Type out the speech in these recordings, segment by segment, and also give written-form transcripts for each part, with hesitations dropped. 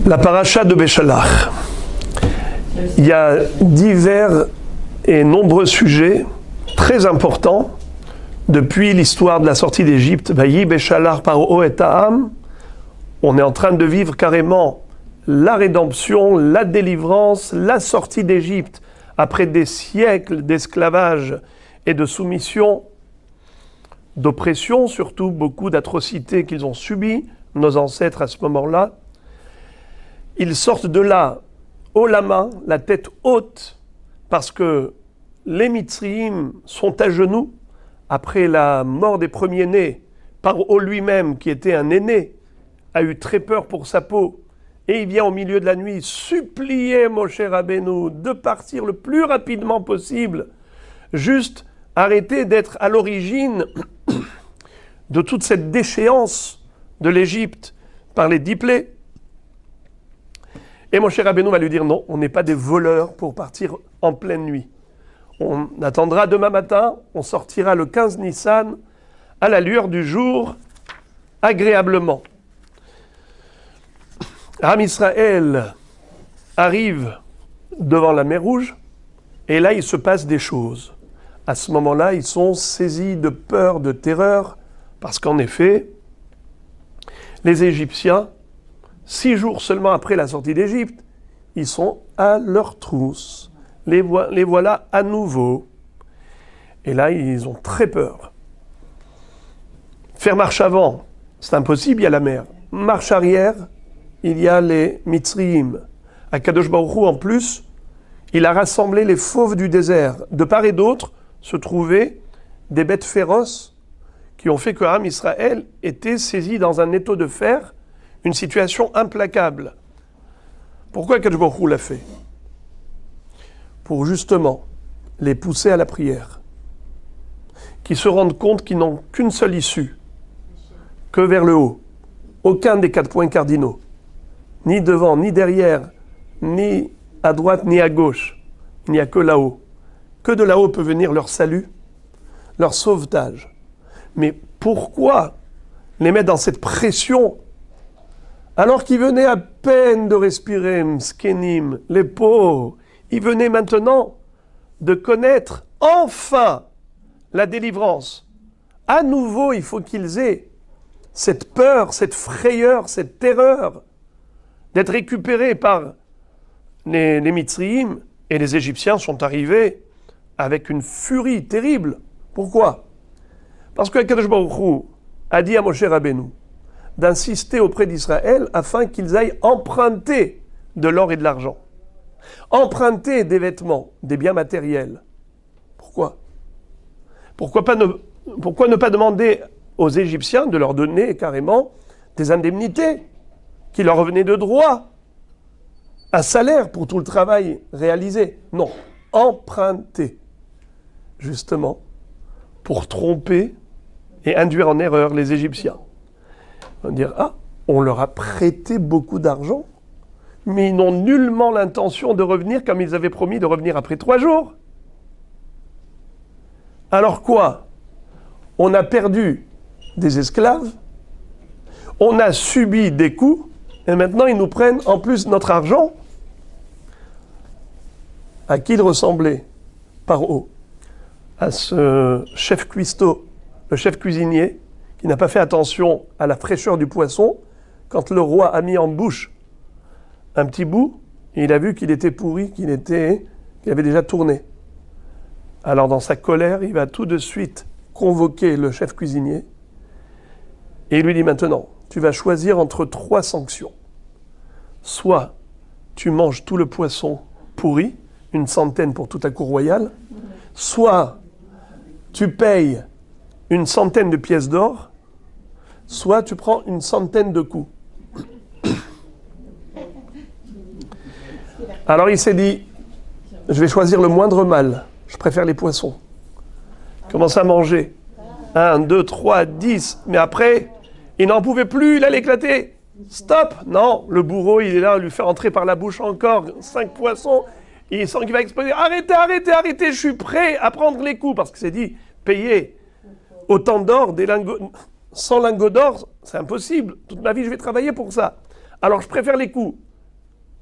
La paracha de Béchalach. Il y a divers et nombreux sujets très importants depuis l'histoire de la sortie d'Égypte. Vayi Béchalach paro et ha'am. On est en train de vivre carrément la rédemption, la délivrance, la sortie d'Égypte après des siècles d'esclavage et de soumission, d'oppression, surtout beaucoup d'atrocités qu'ils ont subies, nos ancêtres à ce moment-là. Ils sortent de là, haut la main, la tête haute, parce que les Mitzriim sont à genoux après la mort des premiers-nés. Paro lui-même, qui était un aîné, a eu très peur pour sa peau. Et il vient au milieu de la nuit supplier Moshe Rabbeinu de partir le plus rapidement possible, juste arrêter d'être à l'origine de toute cette déchéance de l'Égypte par les 10 plaies. Et Moshe Rabbeinu va lui dire non, on n'est pas des voleurs pour partir en pleine nuit. On attendra demain matin, on sortira le 15 Nissan à la lueur du jour, agréablement. Am Israël arrive devant la mer Rouge et là il se passe des choses. À ce moment-là, ils sont saisis de peur, de terreur, parce qu'en effet, les Égyptiens, 6 jours seulement après la sortie d'Égypte, ils sont à leur trousse. Les voilà à nouveau. Et là, ils ont très peur. Faire marche avant, c'est impossible, il y a la mer. Marche arrière, il y a les Mitzriim. Akadosh Baruch Hu, en plus, il a rassemblé les fauves du désert. De part et d'autre se trouvaient des bêtes féroces qui ont fait que Am Israël était saisi dans un étau de fer, une situation implacable. Pourquoi Akadosh Baruch Hu l'a fait? Pour justement les pousser à la prière, qu'ils se rendent compte qu'ils n'ont qu'une seule issue, que vers le haut. Aucun des 4 points cardinaux, ni devant, ni derrière, ni à droite, ni à gauche. Il n'y a que là-haut. Que de là-haut peut venir leur salut, leur sauvetage. Mais pourquoi les mettre dans cette pression alors qu'ils venaient à peine de respirer, mskenim, les pauvres, ils venaient maintenant de connaître enfin la délivrance. À nouveau, il faut qu'ils aient cette peur, cette frayeur, cette terreur d'être récupérés par les Mitzriim, et les Égyptiens sont arrivés avec une furie terrible. Pourquoi? Parce que Akadosh Baruch Hu a dit à Moshe Rabbeinu d'insister auprès d'Israël afin qu'ils aillent emprunter de l'or et de l'argent. Emprunter des vêtements, des biens matériels. Pourquoi? Pourquoi ne pas demander aux Égyptiens de leur donner carrément des indemnités qui leur revenaient de droit, un salaire pour tout le travail réalisé? Non, emprunter, justement, pour tromper et induire en erreur les Égyptiens. On va dire, on leur a prêté beaucoup d'argent, mais ils n'ont nullement l'intention de revenir comme ils avaient promis de revenir après 3 jours. Alors quoi? On a perdu des esclaves, on a subi des coups, et maintenant ils nous prennent en plus notre argent. À qui il ressemblait? Paro, à ce chef cuistot, le chef cuisinier, qui n'a pas fait attention à la fraîcheur du poisson. Quand le roi a mis en bouche un petit bout, il a vu qu'il était pourri, qu'il avait déjà tourné. Alors dans sa colère, il va tout de suite convoquer le chef cuisinier et il lui dit maintenant, tu vas choisir entre 3 sanctions. Soit tu manges tout le poisson pourri, 100 pour toute la cour royale, soit tu payes 100 de pièces d'or, soit tu prends 100 de coups. Alors il s'est dit, je vais choisir le moindre mal, je préfère les poissons. Commence à manger. 1, 2, 3, 10, mais après, il n'en pouvait plus, il allait éclater. Stop! Non, le bourreau, il est là, lui fait entrer par la bouche encore 5 poissons, il sent qu'il va exploser. Arrêtez, je suis prêt à prendre les coups, parce que c'est dit, payer autant d'or, 100 lingots d'or, c'est impossible. Toute ma vie, je vais travailler pour ça. Alors, je préfère les coups.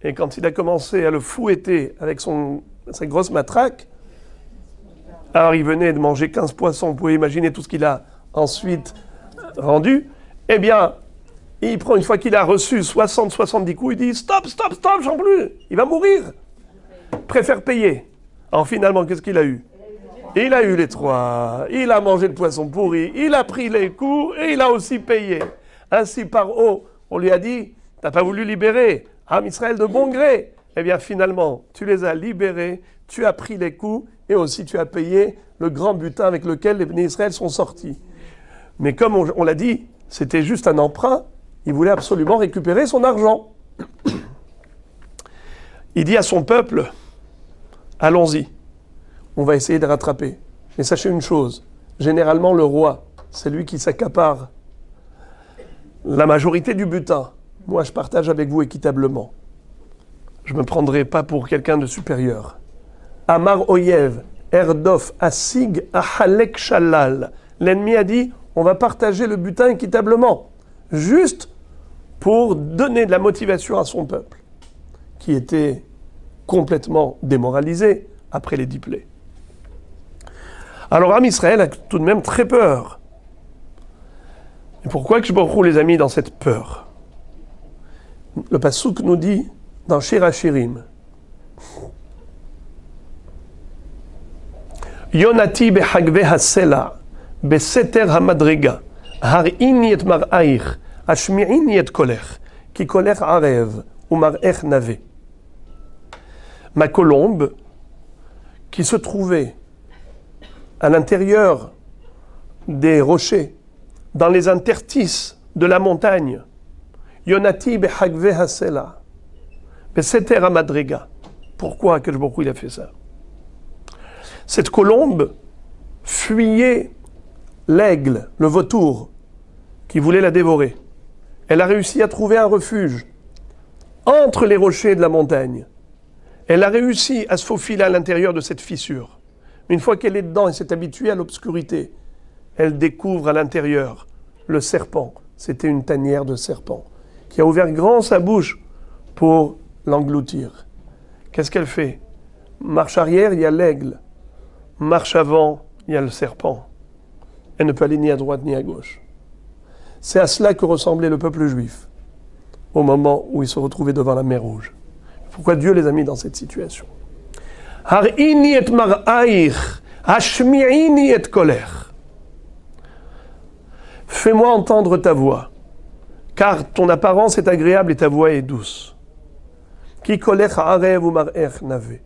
Et quand il a commencé à le fouetter avec sa grosse matraque, alors il venait de manger 15 poissons, vous pouvez imaginer tout ce qu'il a ensuite rendu. Eh bien, il prend, une fois qu'il a reçu 60-70 coups, il dit stop, j'en peux plus, il va mourir. Préfère payer. Alors finalement, qu'est-ce qu'il a eu? Il a eu les 3, il a mangé le poisson pourri, il a pris les coups et il a aussi payé. Ainsi par haut, on lui a dit, t'as pas voulu libérer Am Israël de bon gré. Eh bien finalement, tu les as libérés, tu as pris les coups et aussi tu as payé le grand butin avec lequel les Béné Israël sont sortis. Mais comme on l'a dit, c'était juste un emprunt, il voulait absolument récupérer son argent. Il dit à son peuple, allons-y, on va essayer de rattraper. Mais sachez une chose, généralement le roi, c'est lui qui s'accapare la majorité du butin. Moi, je partage avec vous équitablement. Je ne me prendrai pas pour quelqu'un de supérieur. Amar Oyev, Erdof, Asig, Ahalek Shalal. L'ennemi a dit, on va partager le butin équitablement. Juste pour donner de la motivation à son peuple, qui était complètement démoralisé après les 10 plaies. Alors Am Israël a tout de même très peur. Et pourquoi que je me retrouve, les amis, dans cette peur? Le Passouk nous dit, dans Shir HaShirim, Yonati behagve hasela, beseter hamadrega, har'ini et mar'aich, hashmi'ini et kolech, ki kolech arev, ou mar'ech nave. Ma colombe, qui se trouvait à l'intérieur des rochers, dans les interstices de la montagne, Yonati behagve hasela, beseter hamadrega. Pourquoi que il a fait ça? Cette colombe fuyait l'aigle, le vautour, qui voulait la dévorer. Elle a réussi à trouver un refuge entre les rochers de la montagne. Elle a réussi à se faufiler à l'intérieur de cette fissure. Mais une fois qu'elle est dedans et s'est habituée à l'obscurité, elle découvre à l'intérieur le serpent. C'était une tanière de serpent qui a ouvert grand sa bouche pour l'engloutir. Qu'est-ce qu'elle fait? Marche arrière, il y a l'aigle. Marche avant, il y a le serpent. Elle ne peut aller ni à droite ni à gauche. C'est à cela que ressemblait le peuple juif au moment où il se retrouvait devant la mer Rouge. Pourquoi Dieu les a mis dans cette situation? Har'ini et mar'aich, hashmi'ini et kolech. Fais-moi entendre ta voix, car ton apparence est agréable et ta voix est douce. Ki kolech ha'arev ou mar'ech nave.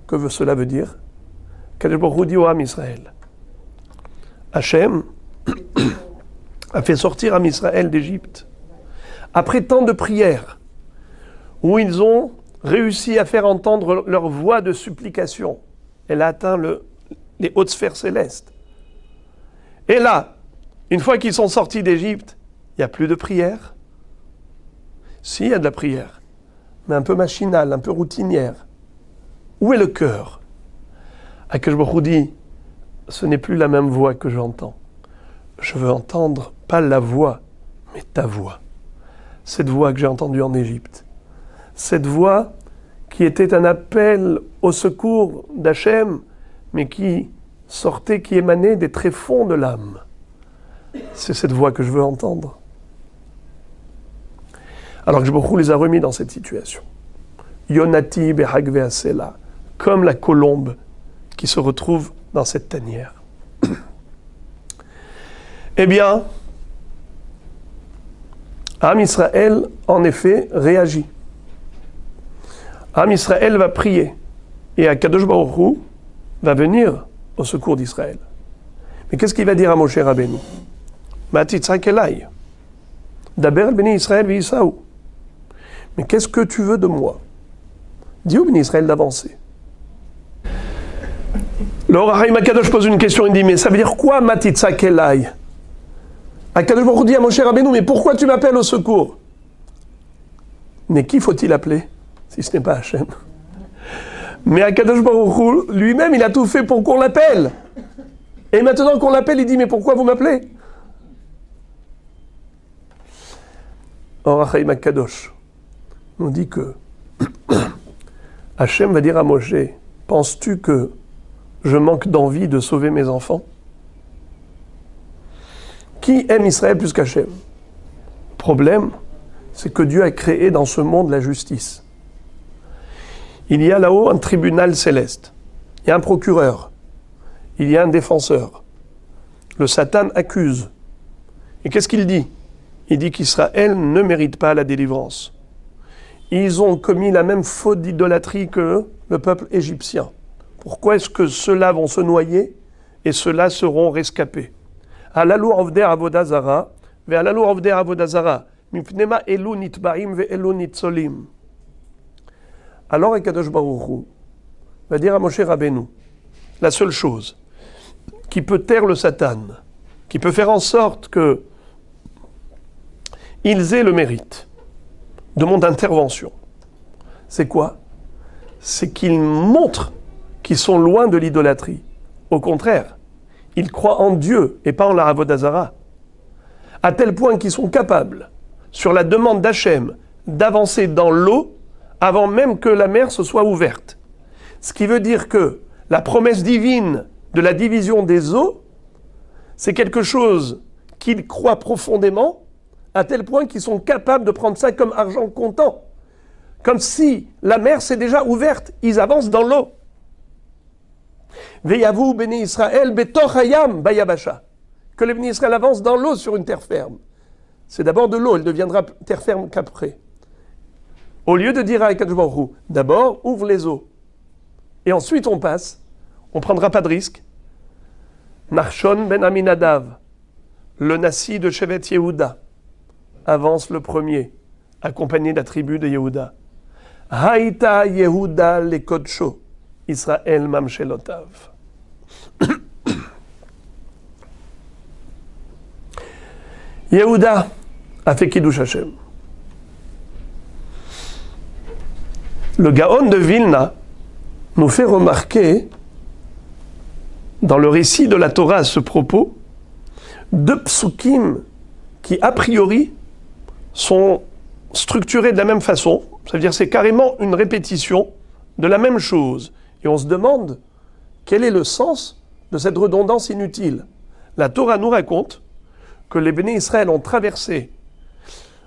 Que cela veut dire? Kadosh Baruch Hu dit au Am Israël, Hachem a fait sortir Am Israël d'Égypte après tant de prières où ils ont réussi à faire entendre leur voix de supplication. Elle a atteint les hautes sphères célestes. Et là, une fois qu'ils sont sortis d'Égypte, il n'y a plus de prière. Si, il y a de la prière, mais un peu machinale, un peu routinière. Où est le cœur? Akadosh Baruch Hu dit, ce n'est plus la même voix que j'entends. Je veux entendre, pas la voix, mais ta voix. Cette voix que j'ai entendue en Égypte. Cette voix qui était un appel au secours d'Hachem, mais qui sortait, qui émanait des tréfonds de l'âme. C'est cette voix que je veux entendre. Alors que Baruch Hu les a remis dans cette situation. Yonati behagve asela, comme la colombe qui se retrouve dans cette tanière. Eh bien, Am Israël, en effet, réagit. Am Israël va prier. Et Akadosh Baruch Hu va venir au secours d'Israël. Mais qu'est-ce qu'il va dire à Moshe Rabbeinu? Matitzak elai. Daber el Bnei Israël v'Isaou. Mais qu'est-ce que tu veux de moi? Dis au Bnei Israël d'avancer. Le Or HaChaim Akadosh pose une question, il dit, mais ça veut dire quoi Matitzak elai? Akadosh Baruch Hu dit à Moshe Rabbeinu, mais pourquoi tu m'appelles au secours? Mais qui faut-il appeler, si ce n'est pas Hachem? Mais Akadosh Baruch Hu, lui-même, il a tout fait pour qu'on l'appelle. Et maintenant qu'on l'appelle, il dit, mais pourquoi vous m'appelez? Or HaChaim Akadosh nous dit que Hachem va dire à Moshe, penses-tu que je manque d'envie de sauver mes enfants? Qui aime Israël plus qu'Hachem? Problème, c'est que Dieu a créé dans ce monde la justice. Il y a là-haut un tribunal céleste. Il y a un procureur. Il y a un défenseur. Le Satan accuse. Et qu'est-ce qu'il dit? Il dit qu'Israël ne mérite pas la délivrance. Ils ont commis la même faute d'idolâtrie que le peuple égyptien. Pourquoi est-ce que ceux-là vont se noyer et ceux-là seront rescapés? Alalu avdei avodah zara, ve'alalu avdei avodah zara, mipnema elu nitba'im ve'elu nitzolim. Alors Akadosh Baruch Hu va dire à Moshe Rabbeinu, la seule chose qui peut taire le Satan, qui peut faire en sorte que ils aient le mérite de mon intervention, c'est quoi? C'est qu'ils montrent qu'ils sont loin de l'idolâtrie. Au contraire, ils croient en Dieu et pas en la avodah zara, à tel point qu'ils sont capables, sur la demande d'Hachem, d'avancer dans l'eau avant même que la mer se soit ouverte. Ce qui veut dire que la promesse divine de la division des eaux, c'est quelque chose qu'ils croient profondément, à tel point qu'ils sont capables de prendre ça comme argent comptant. Comme si la mer s'est déjà ouverte, ils avancent dans l'eau. Veyavu béni Israël betoch hayam bayabasha. Que les béni Israël avancent dans l'eau sur une terre ferme. C'est d'abord de l'eau, elle deviendra terre ferme qu'après. Au lieu de dire à Akadosh Baruch Hu, d'abord ouvre les eaux. Et ensuite on passe, on ne prendra pas de risque. Nachshon ben Aminadav, le Nassi de Shevet Yehuda, avance le premier, accompagné de la tribu de Yehuda. Haïta Yehuda le Kodsho, Israël Mamshelotav. Yehuda a fait Kiddush Hashem. Le Gaon de Vilna nous fait remarquer, dans le récit de la Torah à ce propos, deux psukim qui, a priori, sont structurés de la même façon. Ça veut dire que c'est carrément une répétition de la même chose. Et on se demande quel est le sens de cette redondance inutile. La Torah nous raconte que les béné Israël ont traversé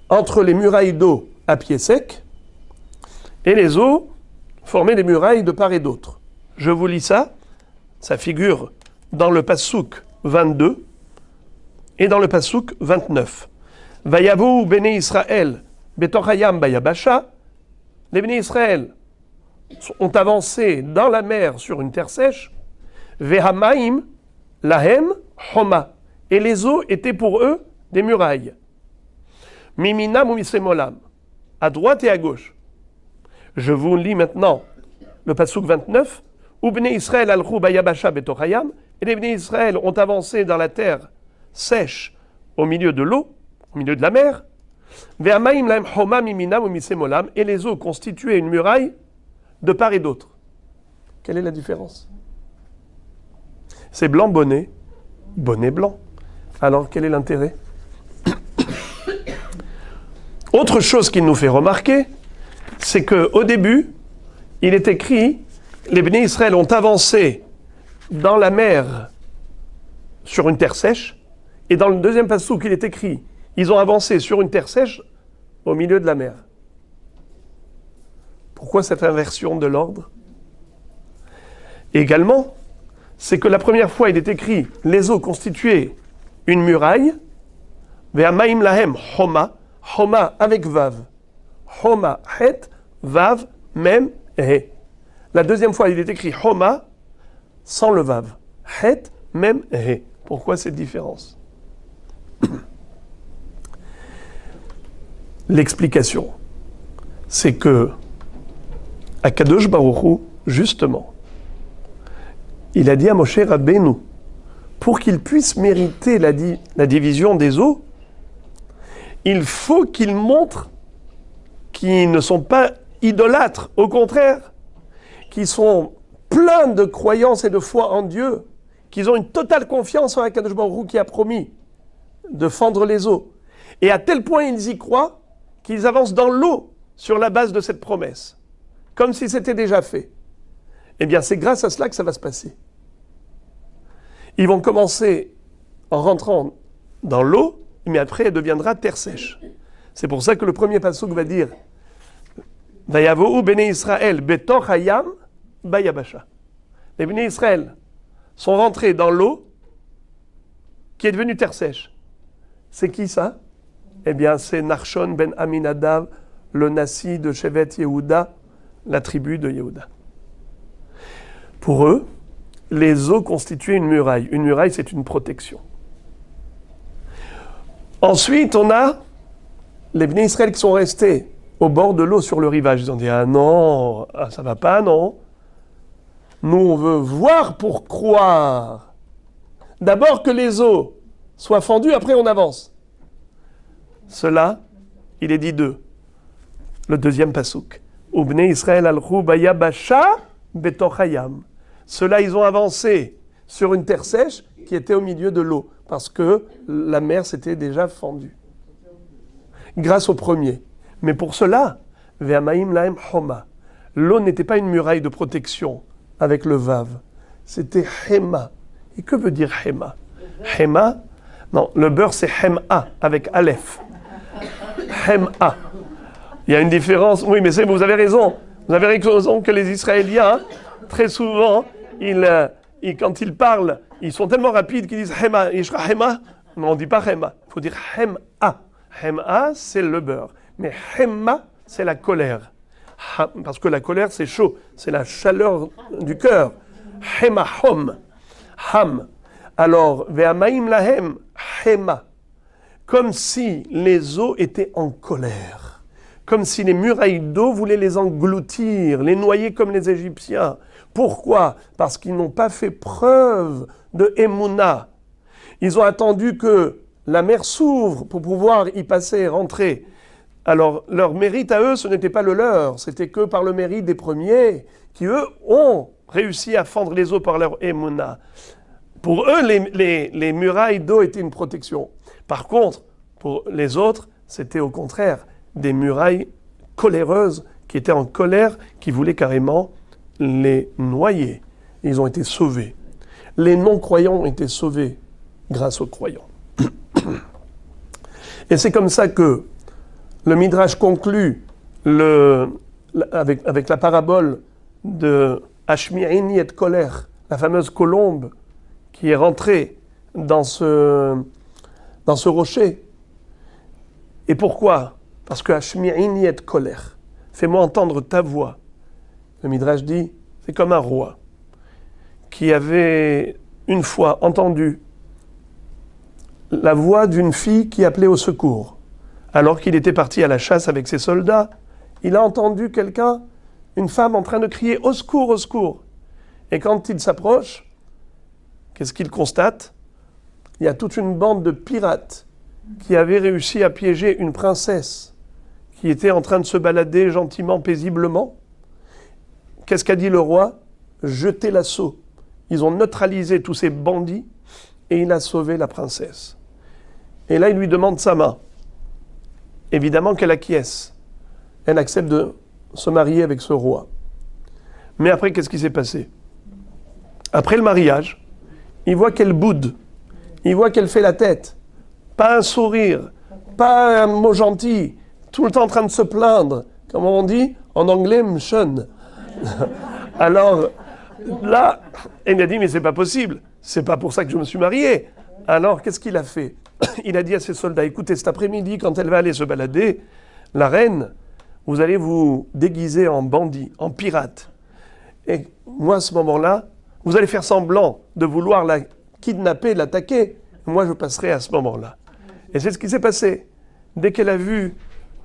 entre les murailles d'eau à pied sec et les eaux formaient des murailles de part et d'autre. Je vous lis ça, ça figure dans le Passouk 22 et dans le Passouk 29. Vayavu béné Israël betochayam bayabasha, les béné Israël ont avancé dans la mer sur une terre sèche, vehamaim lahem homa, et les eaux étaient pour eux des murailles. Miminam ou misemolam, à droite et à gauche. Je vous lis maintenant le Passouk 29. Ou Bnei Israël alchou bayabasha betochayam, et les Bnei Israël ont avancé dans la terre sèche au milieu de l'eau, au milieu de la mer. Ve'amaim lahem homa miminam ou misemolam, et les eaux constituaient une muraille de part et d'autre. Quelle est la différence? C'est blanc bonnet, bonnet blanc. Alors quel est l'intérêt? Autre chose qu'il nous fait remarquer, c'est qu'au début, il est écrit, les béné Israël ont avancé dans la mer sur une terre sèche, et dans le deuxième passouk, il est écrit, ils ont avancé sur une terre sèche au milieu de la mer. Pourquoi cette inversion de l'ordre? Également, c'est que la première fois, il est écrit, les eaux constituaient une muraille, ve'amaim lahem homa, homa avec vav, homa het, vav, mem, he. La deuxième fois, il est écrit homa sans le vav, het, mem, he. Pourquoi cette différence? L'explication, c'est que Akadosh Baruch Hu, justement, il a dit à Moshe Rabbeinu, pour qu'il puisse mériter la division des eaux, il faut qu'il montre qu'ils ne sont pas idolâtres, au contraire, qu'ils sont pleins de croyance et de foi en Dieu, qu'ils ont une totale confiance en Akadosh Baruch Hu qui a promis de fendre les eaux. Et à tel point ils y croient qu'ils avancent dans l'eau sur la base de cette promesse. comme si c'était déjà fait. Eh bien, c'est grâce à cela que ça va se passer. Ils vont commencer en rentrant dans l'eau, mais après, elle deviendra terre sèche. C'est pour ça que le premier passouk va dire Vayavohu bnei Israël betoch hayam bayabasha. Les bnei Israël sont rentrés dans l'eau qui est devenue terre sèche. C'est qui ça? Eh bien, c'est Nachshon ben Aminadav, le Nassi de Shevet Yehuda, la tribu de Yehuda. Pour eux, les eaux constituaient une muraille. Une muraille, c'est une protection. Ensuite, on a les Bnei Israël qui sont restés au bord de l'eau sur le rivage. Ils ont dit, ah non, ça va pas, non. Nous, on veut voir pour croire. D'abord que les eaux soient fendues, après on avance. Cela, il est dit d'eux. Le deuxième pasouk. Ubnei Israël alchou bayabasha betoch hayam. Ceux-là, ils ont avancé sur une terre sèche qui était au milieu de l'eau, parce que la mer s'était déjà fendue. Grâce au premier. Mais pour cela, ve'amaim lahem homa. L'eau n'était pas une muraille de protection avec le vav. C'était hema. Et que veut dire hema? Hema, non, le beurre c'est hema avec aleph. Hema. Il y a une différence. Oui, mais vous avez raison. Vous avez raison que les Israéliens, très souvent, quand ils parlent, ils sont tellement rapides qu'ils disent hema. Yishra hema. Mais on ne dit pas hema. Il faut dire hema. Hema, c'est le beurre. Mais hema, c'est la colère. Parce que la colère, c'est chaud. C'est la chaleur du cœur. Hema hom. Ham. Alors, ve'amaim lahem hema. Comme si les eaux étaient en colère. Comme si les murailles d'eau voulaient les engloutir, les noyer comme les Égyptiens. Pourquoi? Parce qu'ils n'ont pas fait preuve de Emouna. Ils ont attendu que la mer s'ouvre pour pouvoir y passer, rentrer. Alors, leur mérite à eux, ce n'était pas le leur. C'était que par le mérite des premiers, qui eux ont réussi à fendre les eaux par leur Emouna. Pour eux, les murailles d'eau étaient une protection. Par contre, pour les autres, c'était au contraire des murailles coléreuses qui étaient en colère, qui voulaient carrément les noyer. Ils ont été sauvés. Les non-croyants ont été sauvés grâce aux croyants. Et c'est comme ça que le Midrash conclut avec la parabole de Hashmi'ini et colère, la fameuse colombe qui est rentrée dans ce rocher. Et pourquoi? Parce que Hashmi'ini et colère. Fais-moi entendre ta voix. Le Midrash dit, c'est comme un roi qui avait une fois entendu la voix d'une fille qui appelait au secours. Alors qu'il était parti à la chasse avec ses soldats, il a entendu quelqu'un, une femme en train de crier « Au secours, au secours !» Et quand il s'approche, qu'est-ce qu'il constate? Il y a toute une bande de pirates qui avaient réussi à piéger une princesse qui était en train de se balader gentiment, paisiblement. Qu'est-ce qu'a dit le roi? Jetez l'assaut. Ils ont neutralisé tous ces bandits et il a sauvé la princesse. Et là, il lui demande sa main. Évidemment qu'elle acquiesce. Elle accepte de se marier avec ce roi. Mais après, qu'est-ce qui s'est passé? Après le mariage, il voit qu'elle boude. Il voit qu'elle fait la tête. Pas un sourire, pas un mot gentil. Tout le temps en train de se plaindre. Comment on dit? En anglais, mshon. Alors, là, elle a dit, mais c'est pas possible. C'est pas pour ça que je me suis marié. Alors, qu'est-ce qu'il a fait? Il a dit à ses soldats, écoutez, cet après-midi, quand elle va aller se balader, la reine, vous allez vous déguiser en bandit, en pirate. Et moi, à ce moment-là, vous allez faire semblant de vouloir la kidnapper, l'attaquer. Moi, je passerai à ce moment-là. Et c'est ce qui s'est passé. Dès qu'elle a vu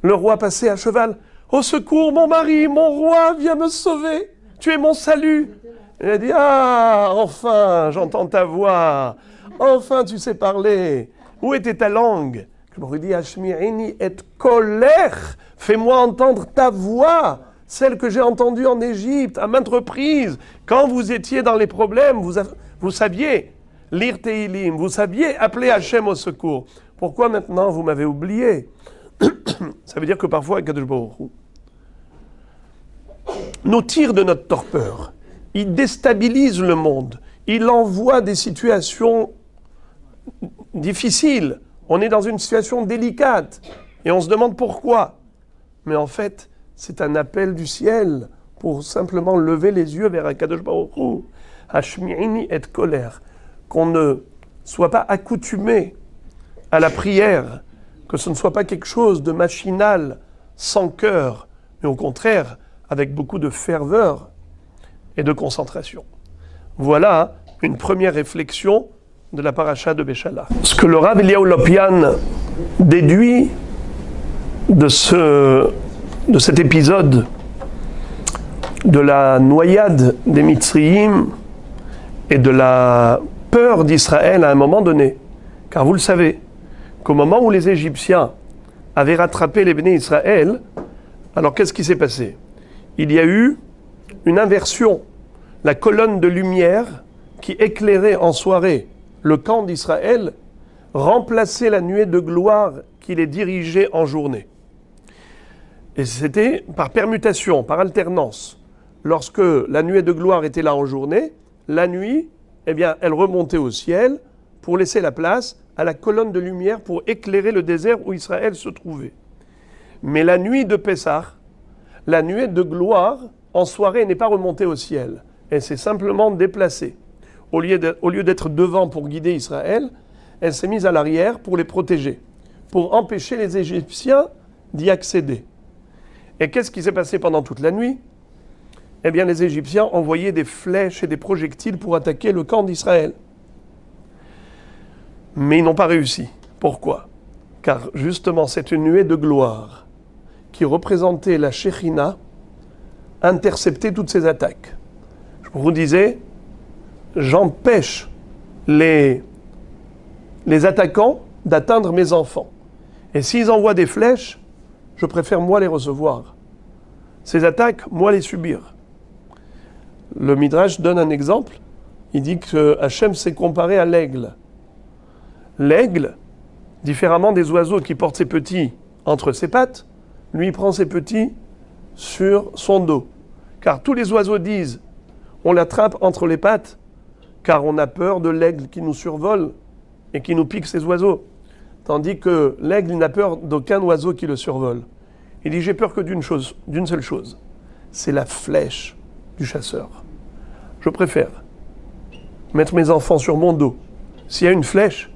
le roi passer à cheval, « Au secours, mon mari, mon roi, viens me sauver. Tu es mon salut. » Elle a dit, « Ah, enfin, j'entends ta voix. Enfin, tu sais parler. Où était ta langue ?» Je me dis, « Hashmi'ini et colère. Fais-moi entendre ta voix, celle que j'ai entendue en Égypte, à maintes reprises. Quand vous étiez dans les problèmes, vous saviez lire Teilim, vous saviez appeler Hachem au secours. Pourquoi maintenant vous m'avez oublié ?» Ça veut dire que parfois, Kadosh Baruch Hu, nous tire de notre torpeur. Il déstabilise le monde. Il envoie des situations difficiles. On est dans une situation délicate. Et on se demande pourquoi. Mais en fait, c'est un appel du ciel pour simplement lever les yeux vers Akadosh Baruch Hu. Hashmi'ini et colère. Qu'on ne soit pas accoutumé à la prière. Que ce ne soit pas quelque chose de machinal, sans cœur, mais au contraire, avec beaucoup de ferveur et de concentration. Voilà une première réflexion de la paracha de Béchala. Ce que le Rav Eliyahu Lopian déduit de cet épisode de la noyade des Mitzrayim et de la peur d'Israël à un moment donné, car vous le savez, qu'au moment où les Égyptiens avaient rattrapé les béné Israël, alors qu'est-ce qui s'est passé? Il y a eu une inversion. La colonne de lumière qui éclairait en soirée le camp d'Israël remplaçait la nuée de gloire qui les dirigeait en journée. Et c'était par permutation, par alternance. Lorsque la nuée de gloire était là en journée, la nuit, eh bien, elle remontait au ciel pour laisser la place à la colonne de lumière pour éclairer le désert où Israël se trouvait. Mais la nuit de Pessah, la nuée de gloire, en soirée, n'est pas remontée au ciel. Elle s'est simplement déplacée. Au lieu d'être devant pour guider Israël, elle s'est mise à l'arrière pour les protéger, pour empêcher les Égyptiens d'y accéder. Et qu'est-ce qui s'est passé pendant toute la nuit? Eh bien, les Égyptiens envoyaient des flèches et des projectiles pour attaquer le camp d'Israël. Mais ils n'ont pas réussi. Pourquoi? Car justement, cette nuée de gloire qui représentait la Shekhinah interceptait toutes ces attaques. Je vous disais, j'empêche les attaquants d'atteindre mes enfants. Et s'ils envoient des flèches, je préfère moi les recevoir. Ces attaques, moi les subir. Le Midrash donne un exemple. Il dit que Hachem s'est comparé à l'aigle. L'aigle, différemment des oiseaux qui portent ses petits entre ses pattes, lui prend ses petits sur son dos. Car tous les oiseaux disent, on l'attrape entre les pattes, car on a peur de l'aigle qui nous survole et qui nous pique ses oiseaux. Tandis que l'aigle, il n'a peur d'aucun oiseau qui le survole. Il dit, j'ai peur que d'une seule chose, c'est la flèche du chasseur. Je préfère mettre mes enfants sur mon dos. S'il y a une flèche,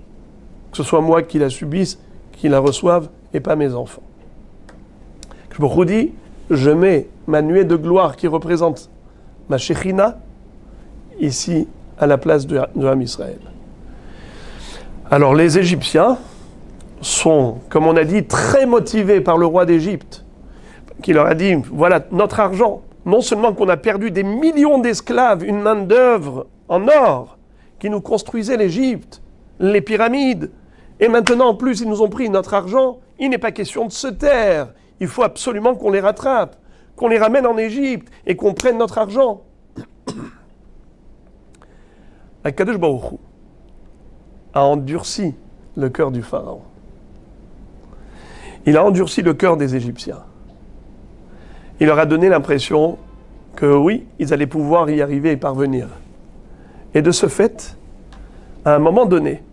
que ce soit moi qui la subisse, qui la reçoive, et pas mes enfants. Je me redis, je mets ma nuée de gloire qui représente ma Shekhinah ici à la place de Ham Israël. Alors les Égyptiens sont, comme on a dit, très motivés par le roi d'Égypte, qui leur a dit, voilà notre argent. Non seulement qu'on a perdu des millions d'esclaves, une main-d'œuvre en or, qui nous construisait l'Égypte, les pyramides, et maintenant en plus ils nous ont pris notre argent, il n'est pas question de se taire. Il faut absolument qu'on les rattrape, qu'on les ramène en Égypte et qu'on prenne notre argent. Akadosh Baruch Hu a endurci le cœur du Pharaon. Il a endurci le cœur des Égyptiens. Il leur a donné l'impression que oui, ils allaient pouvoir y arriver et parvenir. Et de ce fait, à un moment donné,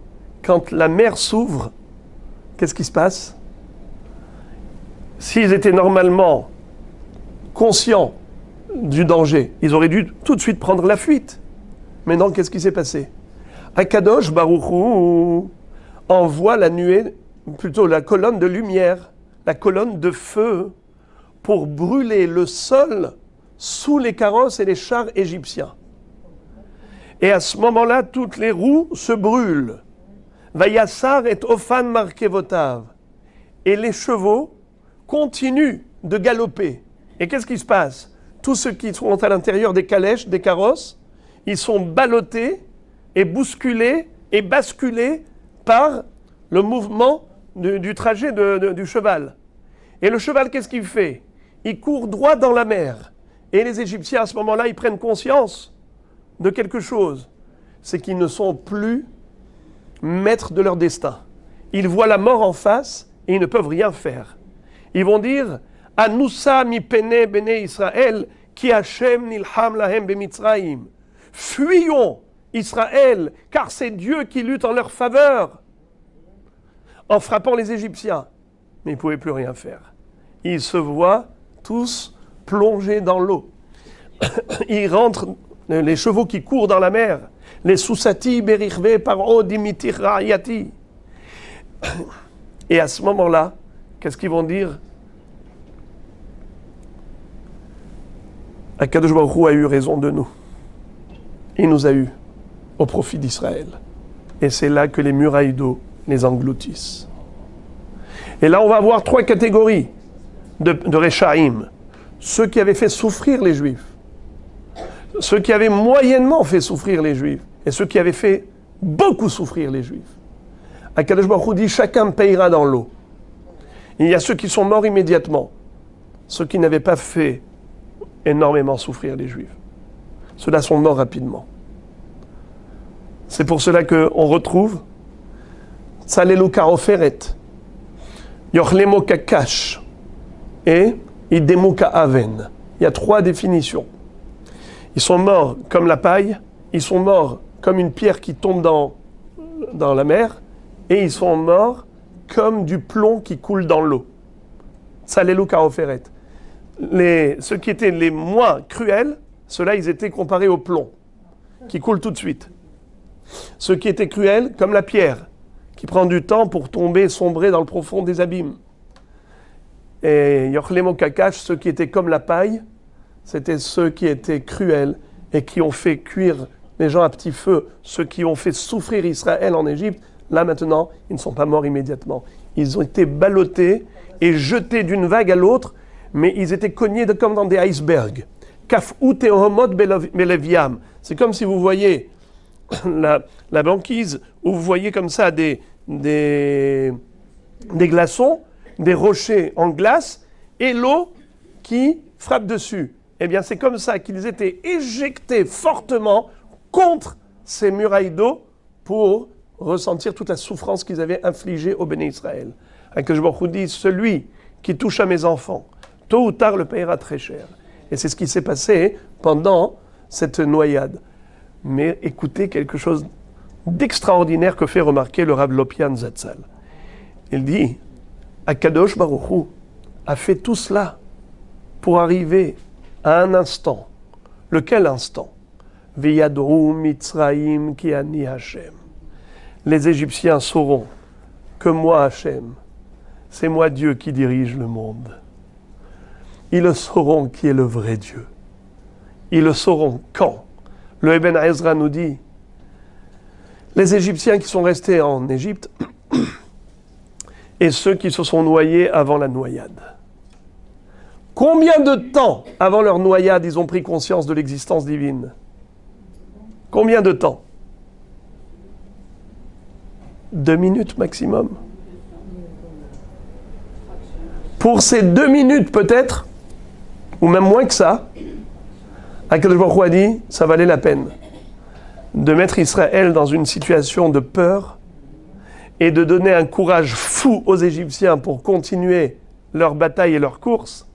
quand la mer s'ouvre, qu'est-ce qui se passe? S'ils étaient normalement conscients du danger, ils auraient dû tout de suite prendre la fuite. Mais non, qu'est-ce qui s'est passé? Akadosh Baruch Hu envoie la nuée, plutôt la colonne de lumière, la colonne de feu, pour brûler le sol sous les carrosses et les chars égyptiens. Et à ce moment-là, toutes les roues se brûlent. Vayassar et Ofan Markevotav. Et les chevaux continuent de galoper. Et qu'est-ce qui se passe? Tous ceux qui sont à l'intérieur des calèches, des carrosses, ils sont ballottés et bousculés et basculés par le mouvement du trajet du cheval. Et le cheval, qu'est-ce qu'il fait? Il court droit dans la mer. Et les Égyptiens, à ce moment-là, ils prennent conscience de quelque chose. C'est qu'ils ne sont plus maîtres de leur destin. Ils voient la mort en face et ils ne peuvent rien faire. Ils vont dire « Anoussa mi pene bene Israël Ki Hashem nilham lahem b'Mitzrayim. Fuyons Israël, car c'est Dieu qui lutte en leur faveur, en frappant les Égyptiens. Mais ils ne pouvaient plus rien faire. Ils se voient tous plongés dans l'eau. Ils rentrent, les chevaux qui courent dans la mer, les Soussati, Berichve, Paro, Dimitir, Rayati. Et à ce moment-là, qu'est-ce qu'ils vont dire? Akadosh Baruch Hu a eu raison de nous. Il nous a eu au profit d'Israël. Et c'est là que les murailles d'eau les engloutissent. Et là, on va avoir 3 catégories de Réchaïm. Ceux qui avaient fait souffrir les Juifs, ceux qui avaient moyennement fait souffrir les Juifs, et ceux qui avaient fait beaucoup souffrir les Juifs. Akadosh Baruch Hu dit, chacun payera dans l'eau. Il y a ceux qui sont morts immédiatement, ceux qui n'avaient pas fait énormément souffrir les Juifs. Ceux-là sont morts rapidement. C'est pour cela qu'on retrouve Tzalelu Karoferet, Yochlemo Kakash et Idemu Kaaven. Il y a 3 définitions. Ils sont morts comme la paille, ils sont morts comme une pierre qui tombe dans la mer, et ils sont morts comme du plomb qui coule dans l'eau. Tzalelu Karoferet. Ceux qui étaient les moins cruels, ceux-là, ils étaient comparés au plomb, qui coule tout de suite. Ceux qui étaient cruels, comme la pierre, qui prend du temps pour tomber, sombrer dans le profond des abîmes. Et Yochlemo Kakash, ceux qui étaient comme la paille, c'était ceux qui étaient cruels et qui ont fait cuire les gens à petit feu, ceux qui ont fait souffrir Israël en Égypte. Là maintenant, ils ne sont pas morts immédiatement. Ils ont été ballottés et jetés d'une vague à l'autre, mais ils étaient cognés comme dans des icebergs. Kaf'u tehomot beleviam. C'est comme si vous voyez la banquise, où vous voyez comme ça des glaçons, des rochers en glace, et l'eau qui frappe dessus. Eh bien, c'est comme ça qu'ils étaient éjectés fortement contre ces murailles d'eau pour ressentir toute la souffrance qu'ils avaient infligée au Béné Israël. Akadosh Baruch Hu dit, celui qui touche à mes enfants, tôt ou tard le payera très cher. Et c'est ce qui s'est passé pendant cette noyade. Mais écoutez quelque chose d'extraordinaire que fait remarquer le Rav Lopian Zatzal. Il dit, Akadosh Baruch Hu a fait tout cela pour arriver à un instant. Lequel instant? Veyadou Mitzraim ki ani Hashem. Les Égyptiens sauront que moi, Hashem, c'est moi Dieu qui dirige le monde. Ils le sauront qui est le vrai Dieu. Ils le sauront quand? Le Eben Ezra nous dit, les Égyptiens qui sont restés en Égypte et ceux qui se sont noyés avant la noyade. Combien de temps avant leur noyade ils ont pris conscience de l'existence divine? Combien de temps? 2 minutes maximum. Pour ces 2 minutes peut-être, ou même moins que ça, Akadosh Baruch Hu a dit, ça valait la peine de mettre Israël dans une situation de peur et de donner un courage fou aux Égyptiens pour continuer leur bataille et leur course,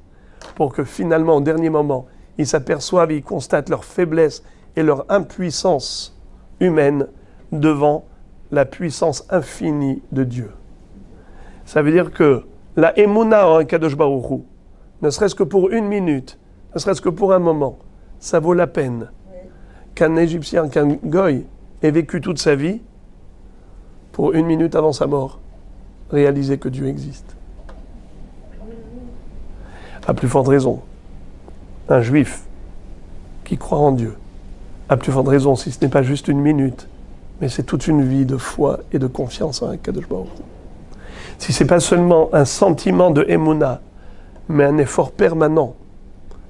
pour que finalement, au dernier moment, ils s'aperçoivent et ils constatent leur faiblesse et leur impuissance humaine devant la puissance infinie de Dieu. Ça veut dire que la émouna en Akadosh Baruch Hu, ne serait-ce que pour 1 minute, ne serait-ce que pour un moment, ça vaut la peine qu'un Égyptien, qu'un Goy ait vécu toute sa vie pour 1 minute avant sa mort, réaliser que Dieu existe. À plus forte raison, un Juif qui croit en Dieu, à plus forte raison, si ce n'est pas juste 1 minute, mais c'est toute une vie de foi et de confiance en Akadosh Baruch Hu. Si ce n'est pas seulement un sentiment de Emouna, mais un effort permanent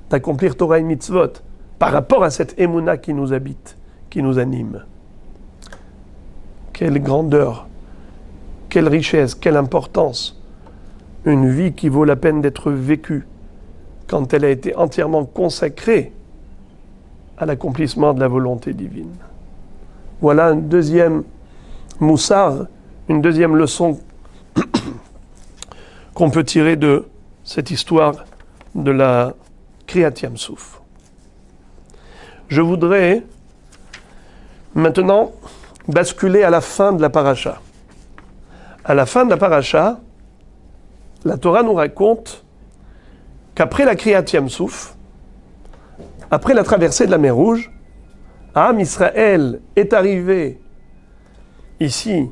d'accomplir Torah et Mitzvot par rapport à cette Emouna qui nous habite, qui nous anime. Quelle grandeur, quelle richesse, quelle importance. Une vie qui vaut la peine d'être vécue quand elle a été entièrement consacrée à l'accomplissement de la volonté divine. Voilà un deuxième moussard, une deuxième leçon qu'on peut tirer de cette histoire de la Kriyat Yam Souf. Je voudrais maintenant basculer à la fin de la paracha. À la fin de la paracha, la Torah nous raconte qu'après la Kriyat Yam-Souf, après la traversée de la mer Rouge, Am Israël est arrivé ici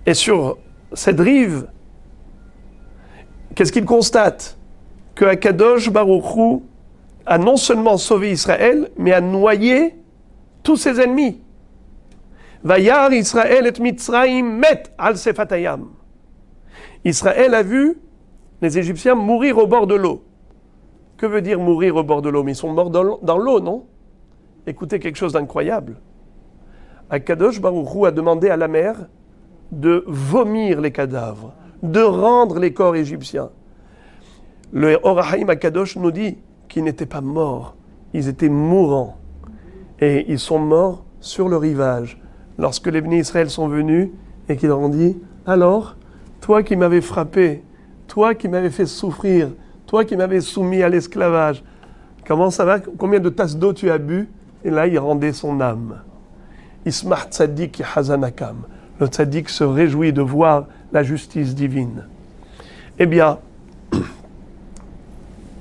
et sur cette rive. Qu'est-ce qu'il constate? Que Akadosh Baruch Hu a non seulement sauvé Israël, mais a noyé tous ses ennemis. Vayar Israël et Mitzrayim met al sefatayam. Israël a vu les Égyptiens mourir au bord de l'eau. Que veut dire mourir au bord de l'eau? Mais ils sont morts dans l'eau, non? Écoutez quelque chose d'incroyable. Akadosh Baruch Hu a demandé à la mer de vomir les cadavres, de rendre les corps égyptiens. Le Or HaHaim Akadosh nous dit qu'ils n'étaient pas morts, ils étaient mourants. Et ils sont morts sur le rivage. Lorsque les bénis Israël sont venus et qu'ils leur ont dit « Alors, toi qui m'avais frappé, toi qui m'avais fait souffrir, toi qui m'avais soumis à l'esclavage, comment ça va? Combien de tasses d'eau tu as bu ?» Et là, il rendait son âme. Ismar tzaddik hazanakam. Le tzaddik se réjouit de voir la justice divine. Eh bien,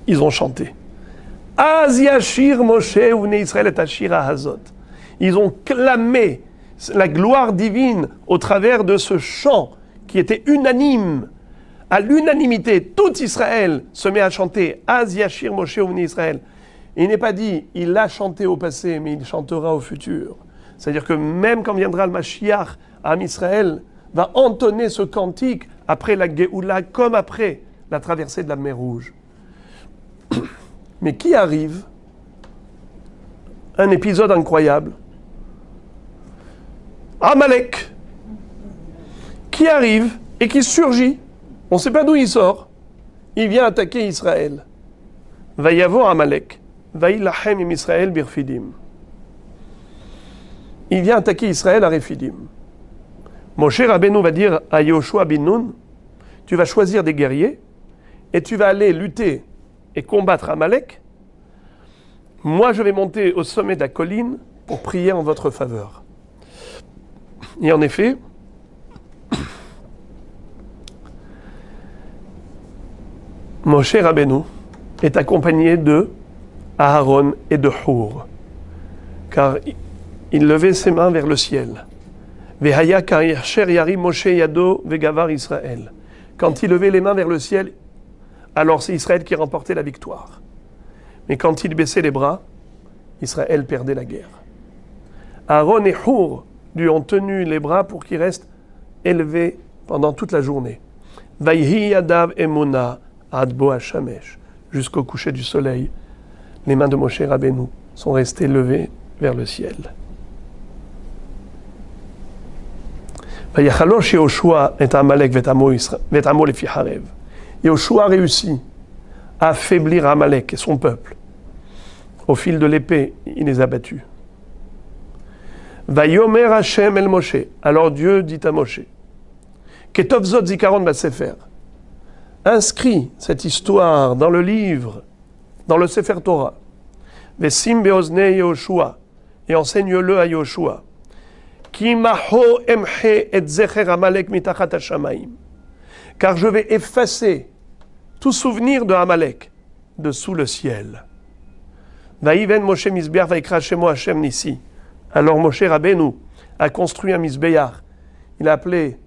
ils ont chanté. Az yashir Moshe uvnei Israël et ashir hazot. Ils ont clamé la gloire divine au travers de ce chant qui était unanime. À l'unanimité, tout Israël se met à chanter Az yashir Moshe uvnei Israël. Il n'est pas dit, il l'a chanté au passé, mais il chantera au futur. C'est-à-dire que même quand viendra le Mashiach, Am Israël va entonner ce cantique après la Géoula, comme après la traversée de la mer Rouge. Mais qui arrive? Un épisode incroyable. Amalek, qui arrive et qui surgit. On ne sait pas d'où il sort. Il vient attaquer Israël. Vayavo Amalek. Vaïlahem im Israël birfidim. Il vient attaquer Israël à Rephidim. Moshe Rabbeinu va dire à Yoshua bin Nun, tu vas choisir des guerriers et tu vas aller lutter et combattre Amalek. Moi, je vais monter au sommet de la colline pour prier en votre faveur. Et en effet, Moshe Rabbeinu est accompagné de Aaron et de Hur, car il levait ses mains vers le ciel. Vehaya kacher yari Moshe yado vegavar Israël. Quand il levait les mains vers le ciel, alors c'est Israël qui remportait la victoire. Mais quand il baissait les bras, Israël perdait la guerre. Aaron et Hur lui ont tenu les bras pour qu'il reste élevé pendant toute la journée. Vayhi yadav emuna ad bo hashamesh. Jusqu'au coucher du soleil, les mains de Moshe Rabbeinu sont restées levées vers le ciel. Vayachalosh Yehoshua et Amalek vetamo lefi harev. Yehoshua réussit à affaiblir Amalek et son peuple. Au fil de l'épée, il les a battus. Vayomer Hashem el Moshe. Alors Dieu dit à Moshe, Ketov zot zikaron basefer. Inscris cette histoire dans le livre, dans le Sefer Torah. Vesim beozne Yehoshua. Et enseigne-le à Yehoshua. Ki maho emche et zecher Amalek mitachat hashamaim. Car je vais effacer tout souvenir de Amalek dessous le ciel. Vaïven Moshe Misbeach vaikra shemo Hashem Nissi. Alors Moshe Rabbeinu a construit un Misbeach. Il a appelé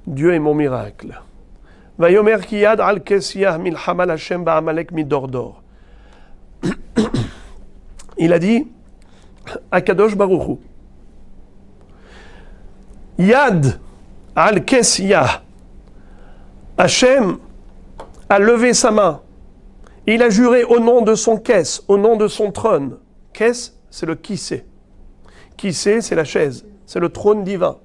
Dieu est mon miracle. Vayomer kiyad al kesiyah milchamal Hashem ba'amalek midordor. Il a dit Akadosh Baruch Hu. Yad al kesiyah. Hashem a levé sa main. Il a juré au nom de son Kess, au nom de son trône. Kess, c'est le Kissé. Kissé, c'est la chaise, c'est le trône divin.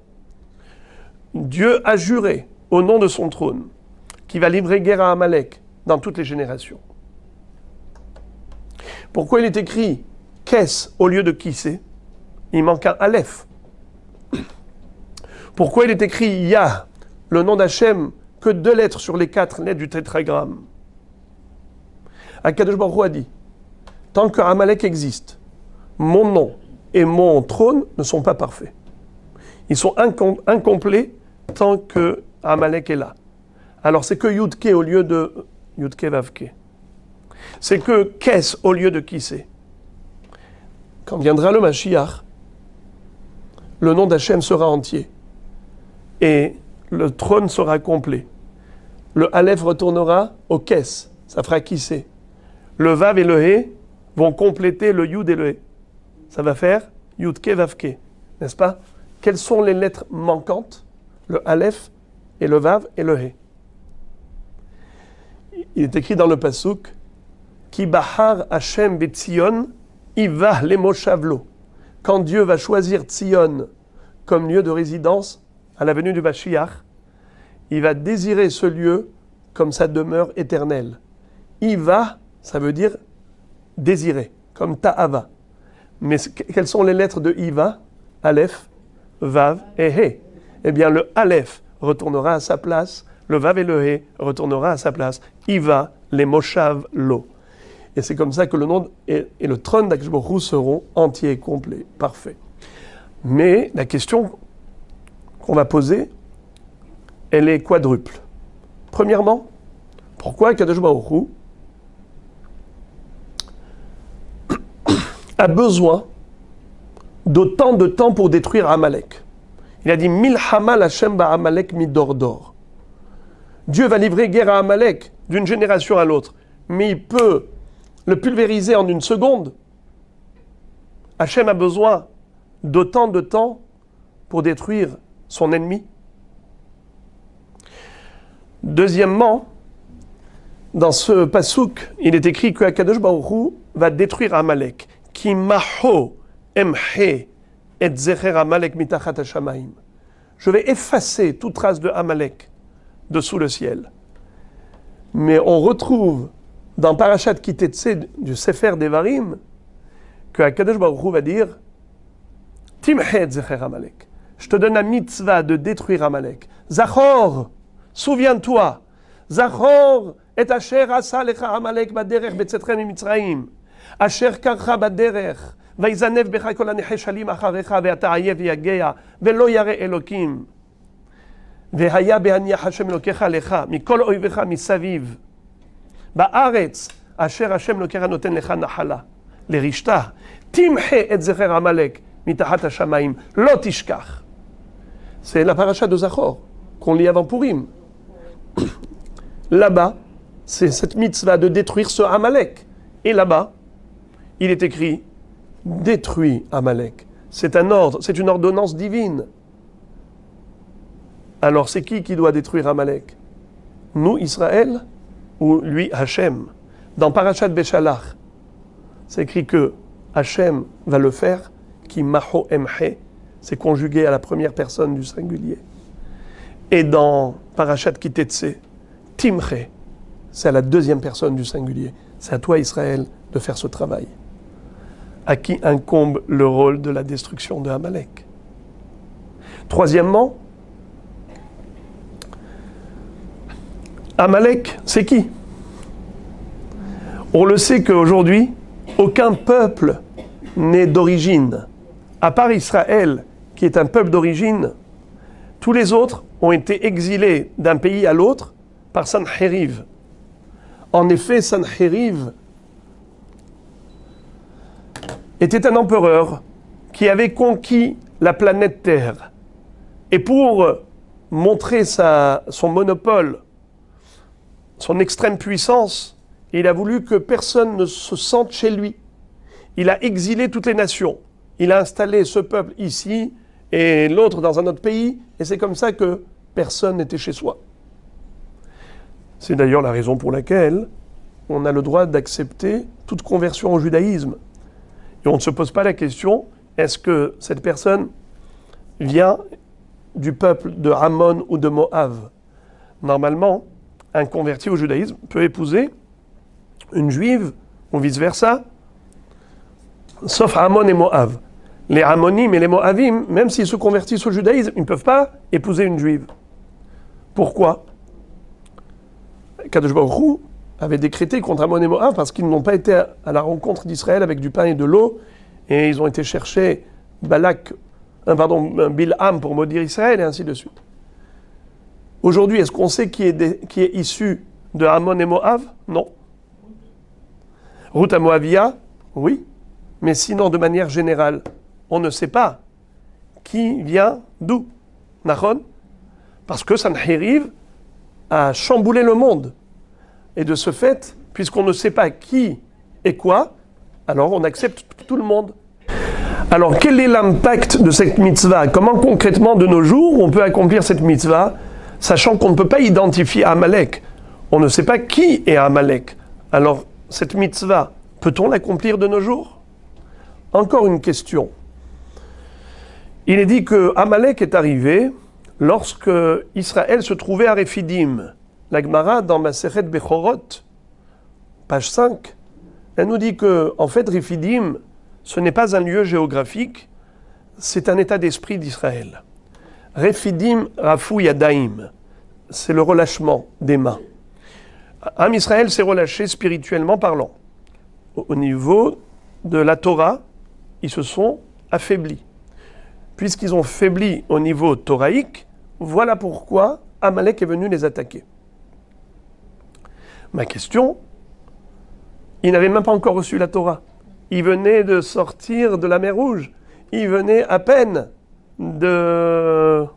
Dieu a juré au nom de son trône qu'il va livrer guerre à Amalek dans toutes les générations. Pourquoi il est écrit Kess au lieu de Kissé? Il manque un Aleph. Pourquoi il est écrit Yah, le nom d'Hachem, que 2 lettres sur les 4 lettres du tétragramme? Akadosh Baruch Hu a dit, tant que Amalek existe, mon nom et mon trône ne sont pas parfaits. Ils sont incomplets tant que Amalek est là. Alors c'est que Yudke au lieu de Yudke Vavke. C'est que Kes au lieu de Kissé. Quand viendra le Mashiach, le nom d'Hachem sera entier. Et le trône sera complet. Le Aleph retournera au Kes, ça fera Kissé. Le Vav et le He vont compléter le Yud et le He. Ça va faire Yudke Vavke, n'est-ce pas? Quelles sont les lettres manquantes? Le Aleph et le Vav et le He. Il est écrit dans le Pasuk Ki bahar Hashem betzion, iva lemoshavlo. Quand Dieu va choisir Tzion comme lieu de résidence à la venue du Mashiach, il va désirer ce lieu comme sa demeure éternelle. Iva, ça veut dire désirer, comme ta'ava. Mais quelles sont les lettres de Iva? Aleph, Vav et He. Eh bien, le Aleph retournera à sa place, le Vav et le He retournera à sa place. Iva, les Moshav, lo. Et c'est comme ça que le nom et le trône d'Akadosh Baruch Hu seront entiers, complets, parfaits. Mais la question qu'on va poser, elle est quadruple. Premièrement, pourquoi Akadosh Baruch Hu a besoin d'autant de temps pour détruire Amalek? Il a dit Milhama Hashem ba Amalek midordor. Dieu va livrer guerre à Amalek d'une génération à l'autre, mais il peut le pulvériser en une seconde. Hachem a besoin d'autant de temps pour détruire son ennemi. Deuxièmement, dans ce pasuk, il est écrit que Akadosh Baruch Hu va détruire Amalek. Ki maho emhe et zecher Amalek mitachat hashamayim. Je vais effacer toute trace de Amalek dessous le ciel. Mais on retrouve dans Parashat Kitetse du Sefer Devarim que Akadosh Baruch Hu va dire Timhe et zecher Amalek. Je te donne la mitzvah de détruire Amalek. Zachor, souviens-toi. Zachor et asher asa lecha Amalek baderech betzetrem mitzrayim. Asher karcha baderech. ויזנב בך כל הנחשלים אחריך ואתה עייף ויגע ולא ירא אלוקים והיה בהניח השם אלוקיך לך מכל אויביך מסביב בארץ אשר השם אלוקיך נותן לך נחלה לרשתה תמחה את זכר עמלק מתחת השמיים לא תשכח. C'est la paracha de Zachor qu'on lit avant Purim. Là-bas, c'est cette mitzvah de détruire ce Amalek. Et là-bas, il est écrit détruit Amalek. C'est un ordre, c'est une ordonnance divine. Alors c'est qui doit détruire Amalek? Nous, Israël, ou lui, Hachem? Dans Parashat Beshalach, c'est écrit que Hachem va le faire, qui maho emhe, c'est conjugué à la première personne du singulier. Et dans Parashat Kitetse, timche, c'est à la deuxième personne du singulier. C'est à toi, Israël, de faire ce travail. À qui incombe le rôle de la destruction de Amalek. Troisièmement, Amalek, c'est qui? On le sait qu'aujourd'hui, aucun peuple n'est d'origine. À part Israël, qui est un peuple d'origine, tous les autres ont été exilés d'un pays à l'autre par Sancheriv. En effet, Sancheriv était un empereur qui avait conquis la planète Terre. Et pour montrer son monopole, son extrême puissance, il a voulu que personne ne se sente chez lui. Il a exilé toutes les nations. Il a installé ce peuple ici et l'autre dans un autre pays. Et c'est comme ça que personne n'était chez soi. C'est d'ailleurs la raison pour laquelle on a le droit d'accepter toute conversion au judaïsme. Et on ne se pose pas la question, est-ce que cette personne vient du peuple de Ammon ou de Moab? Normalement, un converti au judaïsme peut épouser une juive ou vice-versa, sauf Ammon et Moab. Les Ammonim et les Moabim, même s'ils se convertissent au judaïsme, ils ne peuvent pas épouser une juive. Pourquoi? Kadosh Baruch Hu avait décrété contre Ammon et Moab parce qu'ils n'ont pas été à la rencontre d'Israël avec du pain et de l'eau, et ils ont été chercher Bilham pour maudire Israël, et ainsi de suite. Aujourd'hui, est-ce qu'on sait qui est issu de Ammon et Moab? Non. Ruth à Moabia? Oui. Mais sinon, de manière générale, on ne sait pas qui vient d'où. Nachon? Parce que Sancheriv a chamboulé le monde. Et de ce fait, puisqu'on ne sait pas qui et quoi, alors on accepte tout le monde. Alors, quel est l'impact de cette mitzvah? Comment concrètement, de nos jours, on peut accomplir cette mitzvah, sachant qu'on ne peut pas identifier Amalek? On ne sait pas qui est Amalek. Alors, cette mitzvah, peut-on l'accomplir de nos jours? Encore une question. Il est dit que Amalek est arrivé lorsque Israël se trouvait à Rephidim. La Gemara, dans Masechet Bechorot, page 5, elle nous dit que, en fait, Rephidim, ce n'est pas un lieu géographique, c'est un état d'esprit d'Israël. Rephidim Rafou Yadaim, c'est le relâchement des mains. Am Israël s'est relâché spirituellement parlant. Au niveau de la Torah, ils se sont affaiblis. Puisqu'ils ont faibli au niveau toraïque, voilà pourquoi Amalek est venu les attaquer. Ma question, ils n'avaient même pas encore reçu la Torah. Ils venaient de sortir de la mer Rouge. Ils venaient à peine de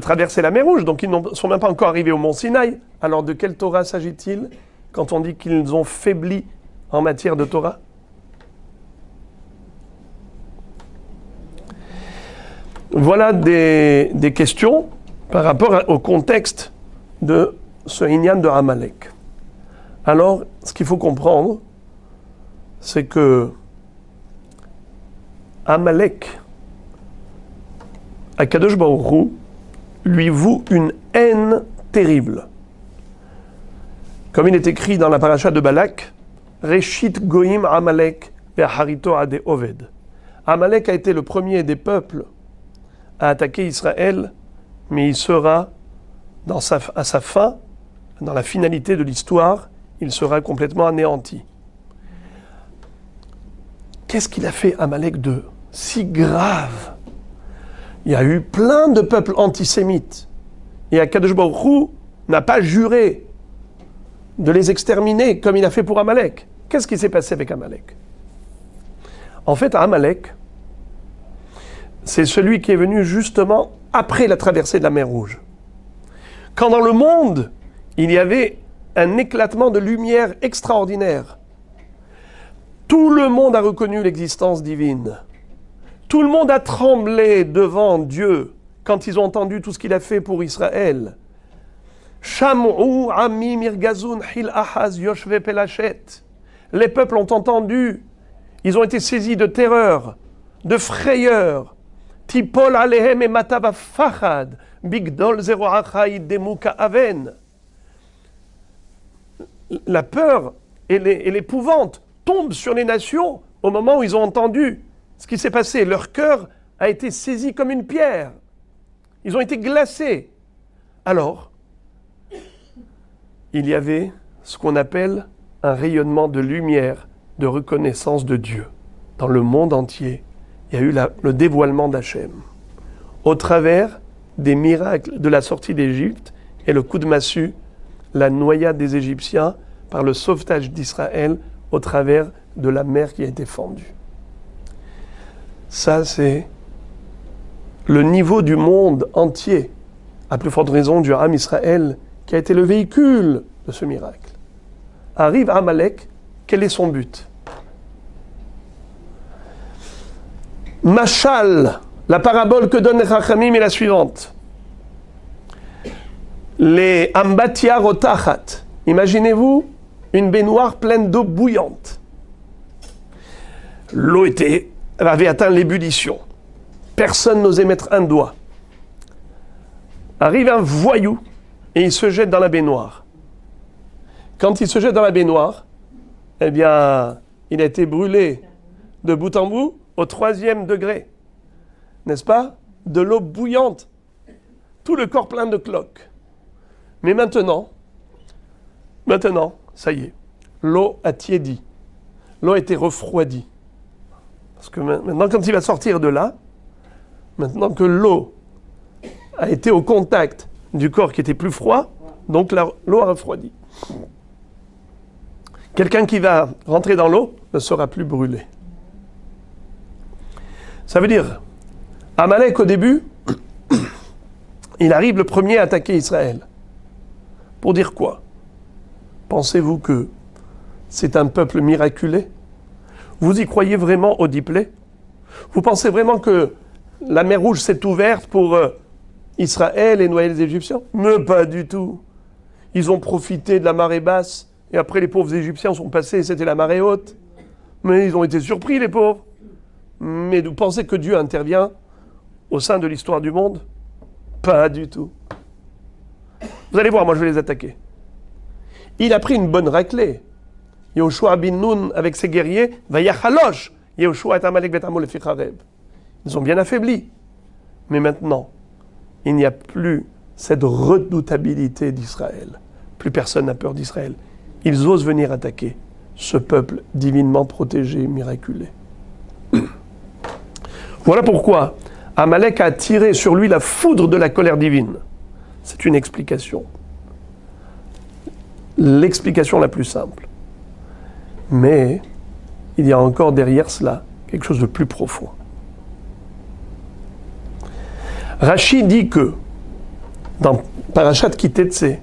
traverser la mer Rouge. Donc ils ne sont même pas encore arrivés au mont Sinaï. Alors de quelle Torah s'agit-il quand on dit qu'ils ont faibli en matière de Torah? Voilà des questions par rapport au contexte de ce Inyan de Amalek. Alors, ce qu'il faut comprendre, c'est que Amalek, Akadosh Baruch Hu, lui voue une haine terrible. Comme il est écrit dans la paracha de Balak, Reshit Goïm Amalek ve'harito ade Oved. Amalek a été le premier des peuples à attaquer Israël, mais il sera, à sa fin, dans la finalité de l'histoire, il sera complètement anéanti. Qu'est-ce qu'il a fait Amalek de si grave? Il y a eu plein de peuples antisémites. Et Akadosh Baruch Hu n'a pas juré de les exterminer comme il a fait pour Amalek. Qu'est-ce qui s'est passé avec Amalek? En fait, Amalek, c'est celui qui est venu justement après la traversée de la mer Rouge. Quand dans le monde, il y avait un éclatement de lumière extraordinaire. Tout le monde a reconnu l'existence divine. Tout le monde a tremblé devant Dieu quand ils ont entendu tout ce qu'il a fait pour Israël. Sham'u ami mirgazun hil ahaz yoshve pelachet. Les peuples ont entendu. Ils ont été saisis de terreur, de frayeur. Tipol alehem et matava fachad. Bigdol zero achai demuka aven. La peur et l'épouvante tombent sur les nations au moment où ils ont entendu ce qui s'est passé. Leur cœur a été saisi comme une pierre. Ils ont été glacés. Alors, il y avait ce qu'on appelle un rayonnement de lumière, de reconnaissance de Dieu. Dans le monde entier, il y a eu le dévoilement d'Hachem. Au travers des miracles de la sortie d'Égypte et le coup de massue, la noyade des Égyptiens par le sauvetage d'Israël au travers de la mer qui a été fendue. Ça, c'est le niveau du monde entier, à plus forte raison du Ham Israël, qui a été le véhicule de ce miracle. Arrive Amalek, quel est son but? Machal, la parabole que donne Chachamim est la suivante. Les Ambatia Rotachat, imaginez-vous une baignoire pleine d'eau bouillante. L'eau avait atteint l'ébullition. Personne n'osait mettre un doigt. Arrive un voyou et il se jette dans la baignoire. Quand il se jette dans la baignoire, eh bien, il a été brûlé de bout en bout au 3e degré. N'est-ce pas? De l'eau bouillante. Tout le corps plein de cloques. Mais maintenant, ça y est, l'eau a tiédi. L'eau a été refroidie. Parce que maintenant, quand il va sortir de là, maintenant que l'eau a été au contact du corps qui était plus froid, donc l'eau a refroidi. Quelqu'un qui va rentrer dans l'eau ne sera plus brûlé. Ça veut dire, Amalek au début, il arrive le premier à attaquer Israël. Pour dire quoi? Pensez-vous que c'est un peuple miraculé? Vous y croyez vraiment au diplé? Vous pensez vraiment que la mer Rouge s'est ouverte pour Israël et noyer les Égyptiens? Mais pas du tout. Ils ont profité de la marée basse et après les pauvres Égyptiens sont passés et c'était la marée haute. Mais ils ont été surpris, les pauvres. Mais vous pensez que Dieu intervient au sein de l'histoire du monde? Pas du tout. Vous allez voir, moi je vais les attaquer. Il a pris une bonne raclée. Yehoshua bin Nun avec ses guerriers, va yachalosh. Yehoshua et Amalek bet Amo le Fichareb. Ils ont bien affaibli. Mais maintenant, il n'y a plus cette redoutabilité d'Israël. Plus personne n'a peur d'Israël. Ils osent venir attaquer ce peuple divinement protégé, miraculé. Voilà pourquoi Amalek a attiré sur lui la foudre de la colère divine. C'est une explication. L'explication la plus simple. Mais il y a encore derrière cela quelque chose de plus profond. Rashi dit que dans Parashat Kitetse,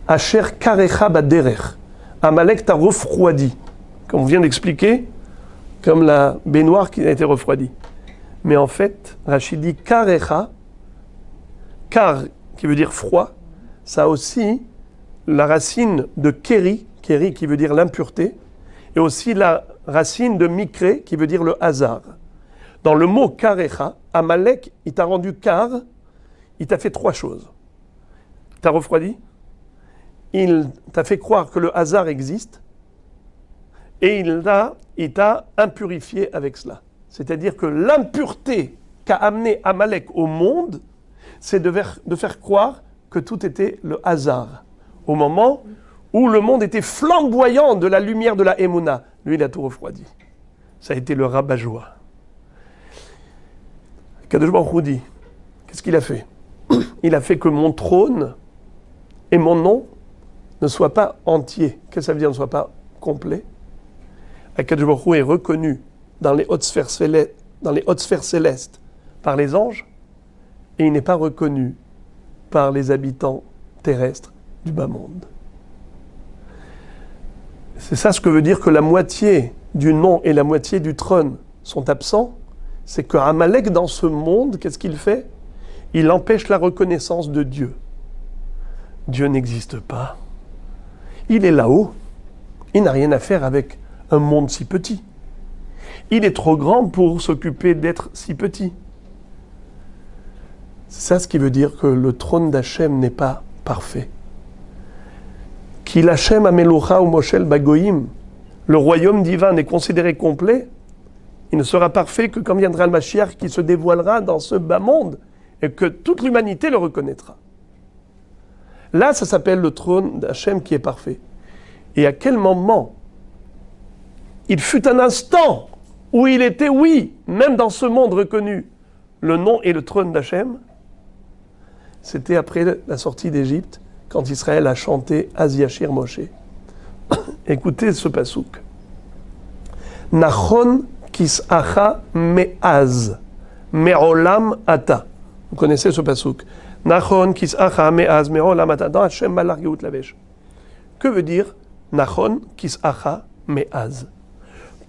Asher karecha baderech, Amalek t'a refroidi, comme on vient d'expliquer, comme la baignoire qui a été refroidie. Mais en fait, Rashi dit karecha, kar qui veut dire froid, ça a aussi la racine de keri, keri qui veut dire l'impureté, et aussi la racine de mikré qui veut dire le hasard. Dans le mot karecha, Amalek, il t'a rendu kar, il t'a fait trois choses. Il t'a refroidi, il t'a fait croire que le hasard existe, et il t'a impurifié avec cela. C'est-à-dire que l'impureté qu'a amené Amalek au monde, c'est de faire croire que tout était le hasard. Au moment où le monde était flamboyant de la lumière de la Emouna, lui, il a tout refroidi. Ça a été le rabat-joie. Kadosh Baruch Hu dit, qu'est-ce qu'il a fait? Il a fait que mon trône et mon nom ne soient pas entiers. Qu'est-ce que ça veut dire ne soient pas complets? Kadosh Baruch Hu est reconnu dans les hautes sphères célestes par les anges, et il n'est pas reconnu par les habitants terrestres du bas monde. C'est ça ce que veut dire que la moitié du nom et la moitié du trône sont absents. C'est que Amalek dans ce monde, qu'est-ce qu'il fait? Il empêche la reconnaissance de Dieu. Dieu n'existe pas. Il est là-haut. Il n'a rien à faire avec un monde si petit. Il est trop grand pour s'occuper d'être si petit. C'est ça ce qui veut dire que le trône d'Hachem n'est pas parfait. Qu'il Hachem amelocha ou moshel bagoïm, le royaume divin est considéré complet, il ne sera parfait que quand viendra le Mashiach qui se dévoilera dans ce bas monde et que toute l'humanité le reconnaîtra. Là, ça s'appelle le trône d'Hachem qui est parfait. Et à quel moment il fut un instant où il était, oui, même dans ce monde reconnu, le nom et le trône d'Hachem? C'était après la sortie d'Égypte, quand Israël a chanté Az Yashir Moshe. Écoutez ce pasouk. Nachon kis'acha me'az, me'olam ata. Vous connaissez ce pasouk. Nachon kis'acha me'az, me'olam ata. Dans Hachem Malach Geout Lavesh. Que veut dire Nachon kis'acha me'az?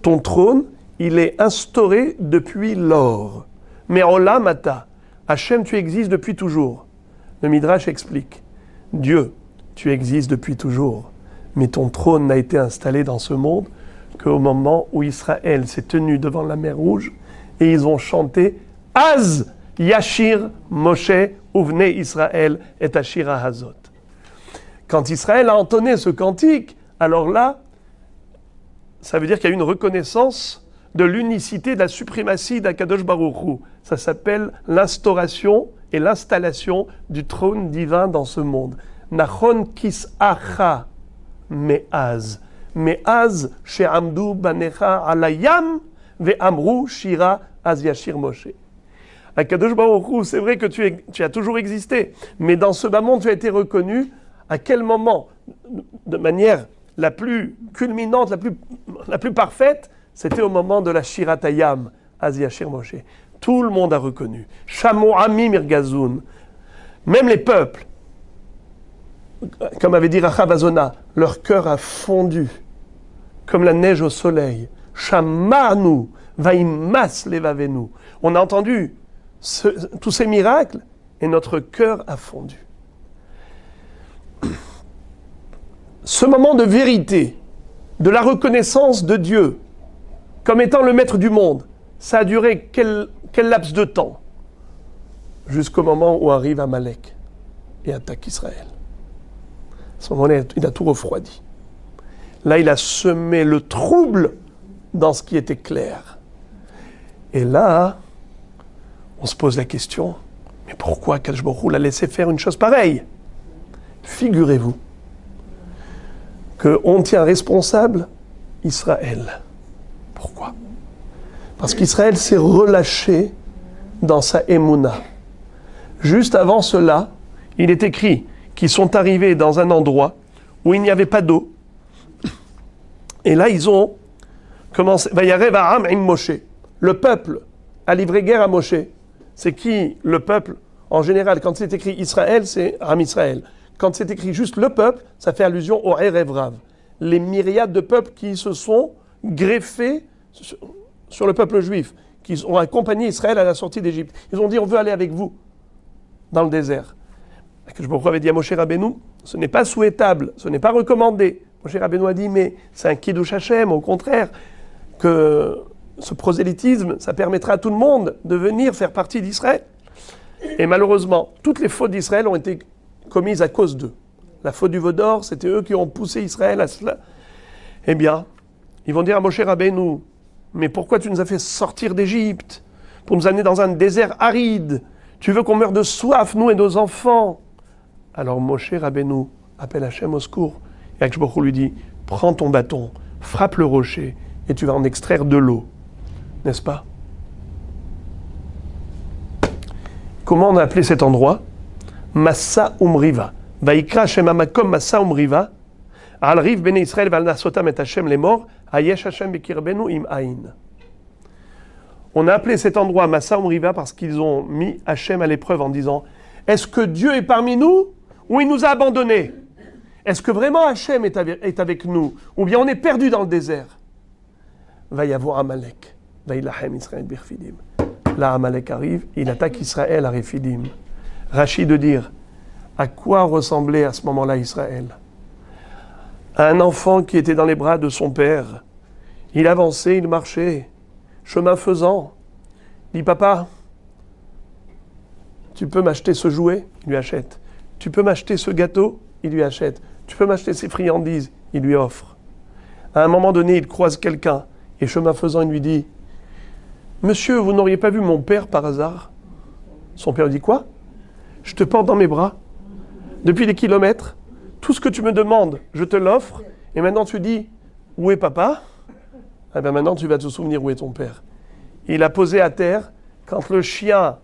Ton trône, il est instauré depuis lors. Me'olam ata. Hachem, tu existes depuis toujours. Le Midrash explique. Dieu, tu existes depuis toujours, mais ton trône n'a été installé dans ce monde qu'au moment où Israël s'est tenu devant la mer Rouge et ils ont chanté Az Yashir Moshe Uvne Israël et Ashira Hazot. Quand Israël a entonné ce cantique, alors là, ça veut dire qu'il y a une reconnaissance de l'unicité, de la suprématie d'Akadosh Baruch Hu. Ça s'appelle l'instauration et l'installation du trône divin dans ce monde. Nachon kis'acha me'az. Me'az she'amdu banecha alayam ve'amru shira az yashir Moshe. Akadosh Baruch Hu, c'est vrai que tu as toujours existé, mais dans ce bas monde, tu as été reconnu. À quel moment, de manière la plus culminante, la plus parfaite, c'était au moment de la Shirat Hayam, az yashir Moshe. Tout le monde a reconnu. Shamo Ami Mirgazoun. Même les peuples, comme avait dit Rachav Azona, leur cœur a fondu, comme la neige au soleil. Shamanu Vaimas Levavenu. On a entendu tous ces miracles et notre cœur a fondu. Ce moment de vérité, de la reconnaissance de Dieu comme étant le maître du monde, ça a duré quel laps de temps? Jusqu'au moment où arrive Amalek et attaque Israël. À ce moment-là, il a tout refroidi. Là, il a semé le trouble dans ce qui était clair. Et là, on se pose la question, mais pourquoi Akadosh Baruch Hu l'a laissé faire une chose pareille? Figurez-vous qu'on tient responsable Israël. Pourquoi? Parce qu'Israël s'est relâché dans sa émouna. Juste avant cela, il est écrit qu'ils sont arrivés dans un endroit où il n'y avait pas d'eau. Et là, ils ont commencé. Vayarev ha'am im Moshe. Le peuple a livré guerre à Moshe. C'est qui le peuple? En général, quand c'est écrit Israël, c'est Am Israël. Quand c'est écrit juste le peuple, ça fait allusion au Erev Rav. Les myriades de peuples qui se sont greffés sur le peuple juif, qui ont accompagné Israël à la sortie d'Égypte. Ils ont dit, on veut aller avec vous dans le désert. Je me avait dit à Moshe Rabbeinu, ce n'est pas souhaitable, ce n'est pas recommandé. Moshe Rabbeinu a dit, mais c'est un Kiddush Hashem, au contraire, que ce prosélytisme, ça permettra à tout le monde de venir faire partie d'Israël. Et malheureusement, toutes les fautes d'Israël ont été commises à cause d'eux. La faute du veau d'or, c'était eux qui ont poussé Israël à cela. Eh bien, ils vont dire à Moshe Rabbeinu, mais pourquoi tu nous as fait sortir d'Égypte pour nous amener dans un désert aride? Tu veux qu'on meure de soif, nous et nos enfants? Alors Moshe Rabbeinu appelle Hachem au secours. Et Akadosh Baruch Hu lui dit, prends ton bâton, frappe le rocher, et tu vas en extraire de l'eau. N'est-ce pas? Comment on a appelé cet endroit? Massa Umriva. Vaikra Hashem Amakom Massa Umriva. Al Riv Bene Israël Val Nasotam et Hashem les morts. Hayesh Hashem Bekirbenu Im Aïn. On a appelé cet endroit Massa Umriva parce qu'ils ont mis Hashem à l'épreuve en disant, est-ce que Dieu est parmi nous ou il nous a abandonnés? Est-ce que vraiment Hashem est avec nous ou bien on est perdu dans le désert? Va y avoir Amalek. Va ilahem Israël birfidim. Là, Amalek arrive, il attaque Israël à Rephidim. Rachid de dire, à quoi ressemblait à ce moment-là Israël? À un enfant qui était dans les bras de son père. Il avançait, il marchait, chemin faisant. Il dit, papa, tu peux m'acheter ce jouet? Il lui achète. Tu peux m'acheter ce gâteau? Il lui achète. Tu peux m'acheter ces friandises? Il lui offre. À un moment donné, il croise quelqu'un, et chemin faisant, il lui dit, monsieur, vous n'auriez pas vu mon père par hasard? Son père lui dit, quoi? Je te porte dans mes bras, depuis des kilomètres, tout ce que tu me demandes, je te l'offre, et maintenant tu dis, où est papa? Eh bien maintenant tu vas te souvenir où est ton père. Il a posé à terre, quand le chien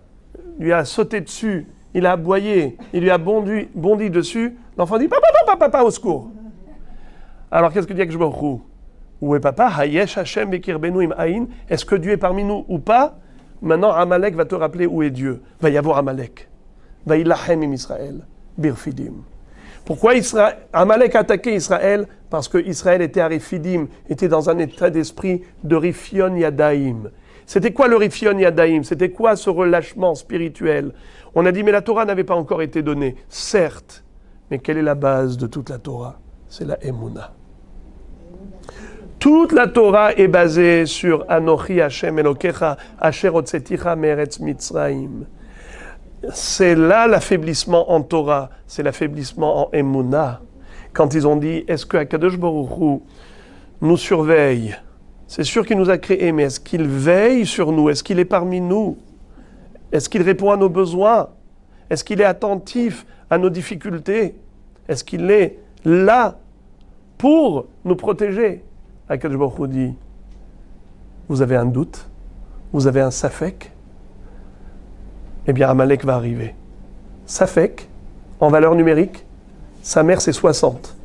lui a sauté dessus, il a aboyé, il lui a bondi dessus, l'enfant dit, papa, papa, papa, au secours. Alors qu'est-ce que dit Akadosh Baruch Hu? Où est papa? Hayesh Hashem Bekirbenu Im Aïn. Est-ce que Dieu est parmi nous ou pas? Maintenant Amalek va te rappeler où est Dieu. Va y avoir Amalek. Va ilahem im Israël. Birfidim. Pourquoi Amalek a attaqué Israël? Parce que Israël était à Rephidim, était dans un état d'esprit de Rifion Yadaim. C'était quoi le Rifion Yadaim? C'était quoi ce relâchement spirituel? On a dit, mais la Torah n'avait pas encore été donnée. Certes, mais quelle est la base de toute la Torah? C'est la Emouna. Toute la Torah est basée sur Anochi Hashem Elokecha, Asher Hotzeticha Meretz Mitzrayim. C'est là l'affaiblissement en Torah, c'est l'affaiblissement en Emouna. Quand ils ont dit, est-ce que Akadosh Baruch Hu nous surveille? C'est sûr qu'il nous a créés, mais est-ce qu'il veille sur nous? Est-ce qu'il est parmi nous? Est-ce qu'il répond à nos besoins? Est-ce qu'il est attentif à nos difficultés? Est-ce qu'il est là pour nous protéger? Akadosh Baruch Hu dit, vous avez un doute, vous avez un safek, eh bien Amalek va arriver. Safek, en valeur numérique, sa mère c'est 60.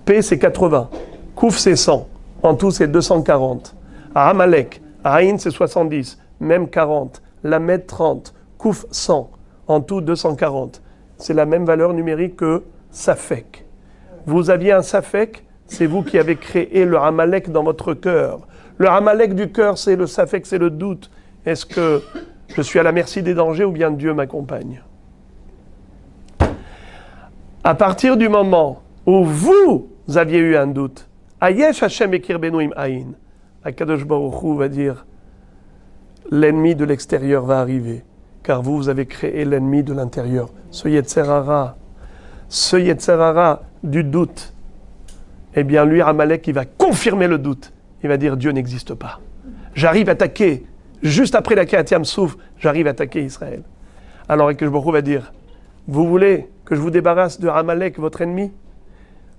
P c'est 80. Kouf c'est 100. En tout c'est 240. À Amalek, Aïn c'est 70. Même 40. Lamed 30. Kouf 100. En tout 240. C'est la même valeur numérique que Safek. Vous aviez un Safek, c'est vous qui avez créé le Amalek dans votre cœur. Le Amalek du cœur, c'est le Safek, c'est le doute. Est-ce que je suis à la merci des dangers ou bien Dieu m'accompagne? À partir du moment où vous aviez eu un doute, Ayesh Hashem Ekir Benu Im Aïn, Akadosh Baruch Hu va dire, l'ennemi de l'extérieur va arriver, car vous avez créé l'ennemi de l'intérieur. Ce Yetzer Hara du doute, eh bien lui, Amalek, il va confirmer le doute. Il va dire, Dieu n'existe pas. J'arrive à attaquer, juste après la Kriyat Yam Souf, j'arrive à attaquer Israël. Alors Akadosh Baruch Hu va dire, vous voulez que je vous débarrasse de Amalek, votre ennemi?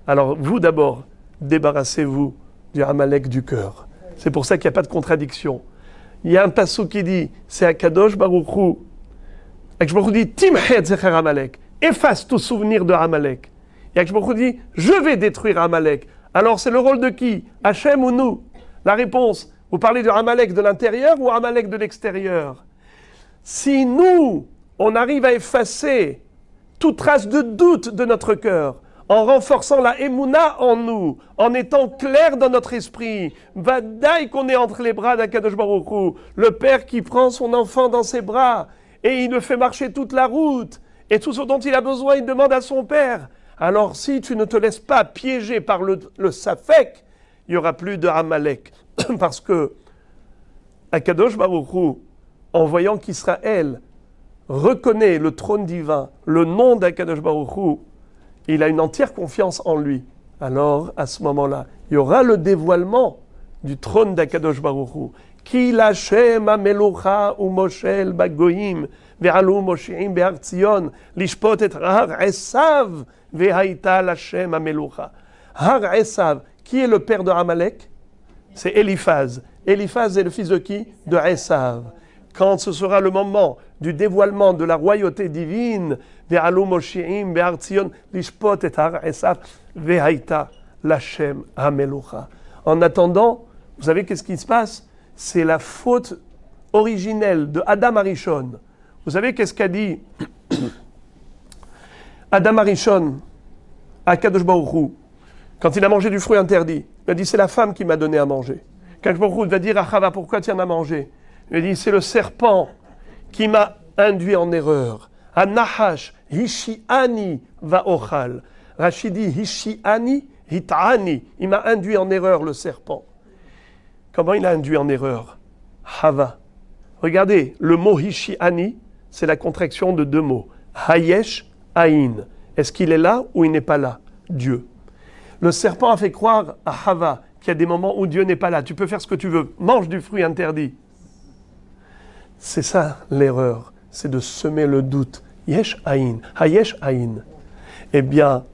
Alors vous d'abord, débarrassez-vous du Amalek du cœur. C'est pour ça qu'il n'y a pas de contradiction. Il y a un passou qui dit, c'est Akadosh Baruch Hu. Akadosh Baruch Hu dit, Timchet Zecher Amalek, efface tout souvenir de Amalek. Et Akadosh Baruch Hu dit, je vais détruire Amalek. Alors c'est le rôle de qui? Hachem ou nous? La réponse, vous parlez de Amalek de l'intérieur ou Amalek de l'extérieur? Si nous, on arrive à effacer toute trace de doute de notre cœur, en renforçant la émouna en nous, en étant clair dans notre esprit, vadaï qu'on est entre les bras d'Akadosh Baruch Hu, le père qui prend son enfant dans ses bras et il le fait marcher toute la route et tout ce dont il a besoin, il demande à son père. Alors si tu ne te laisses pas piéger par le Safek, il n'y aura plus de Amalek. Parce que Akadosh Baruch Hu, en voyant qu'Israël reconnaît le trône divin, le nom d'Akadosh Baruch Hu, il a une entière confiance en lui. Alors, à ce moment-là, il y aura le dévoilement du trône d'Akadosh Baruch Hu. Ki l'Hashem amelucha umoshel bagoyim ve'alu mosheim be'ar Tzion lishpot et har Esav ve'haïta l'Hashem amelucha. Har Esav, qui est le père de Amalek? C'est Eliphaz. Eliphaz est le fils de qui? De Esav. Quand ce sera le moment du dévoilement de la royauté divine, ve'alu mosheim be'ar Tzion lishpot et har Esav ve'haïta l'Hashem amelucha. En attendant, vous savez qu'est-ce qui se passe? C'est la faute originelle de Adam Arishon. Vous savez qu'est-ce qu'a dit Adam Arishon à Kadosh Baruch Hu quand il a mangé du fruit interdit? Il a dit, c'est la femme qui m'a donné à manger. Kadosh Baruch Hu va dire à Chava, pourquoi tu en as mangé? Il a dit, c'est le serpent qui m'a induit en erreur. Anahash, Hishiani va ochal. Rachidi, Hishiani, Hitani. Il m'a induit en erreur, le serpent. Comment il a induit en erreur? Hava. Regardez, le mot Hishiani, c'est la contraction de deux mots. Hayesh, Aïn. Est-ce qu'il est là ou il n'est pas là? Dieu. Le serpent a fait croire à Hava qu'il y a des moments où Dieu n'est pas là. Tu peux faire ce que tu veux. Mange du fruit interdit. C'est ça l'erreur. C'est de semer le doute. Yesh Aïn. Hayesh Aïn. Eh bien,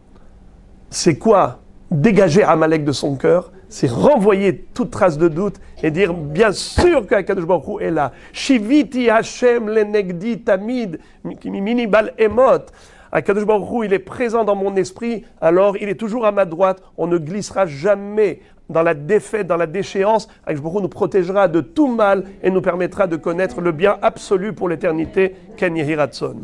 c'est quoi? Dégager Amalek de son cœur, c'est renvoyer toute trace de doute et dire bien sûr qu'Akadosh Baruch Hu est là. Shiviti Hashem lenegdi tamid minibal emot. Akadosh Baruch Hu, il est présent dans mon esprit, alors il est toujours à ma droite. On ne glissera jamais dans la défaite, dans la déchéance. Akadosh Baruch Hu nous protégera de tout mal et nous permettra de connaître le bien absolu pour l'éternité. Ken Yehi Ratzon.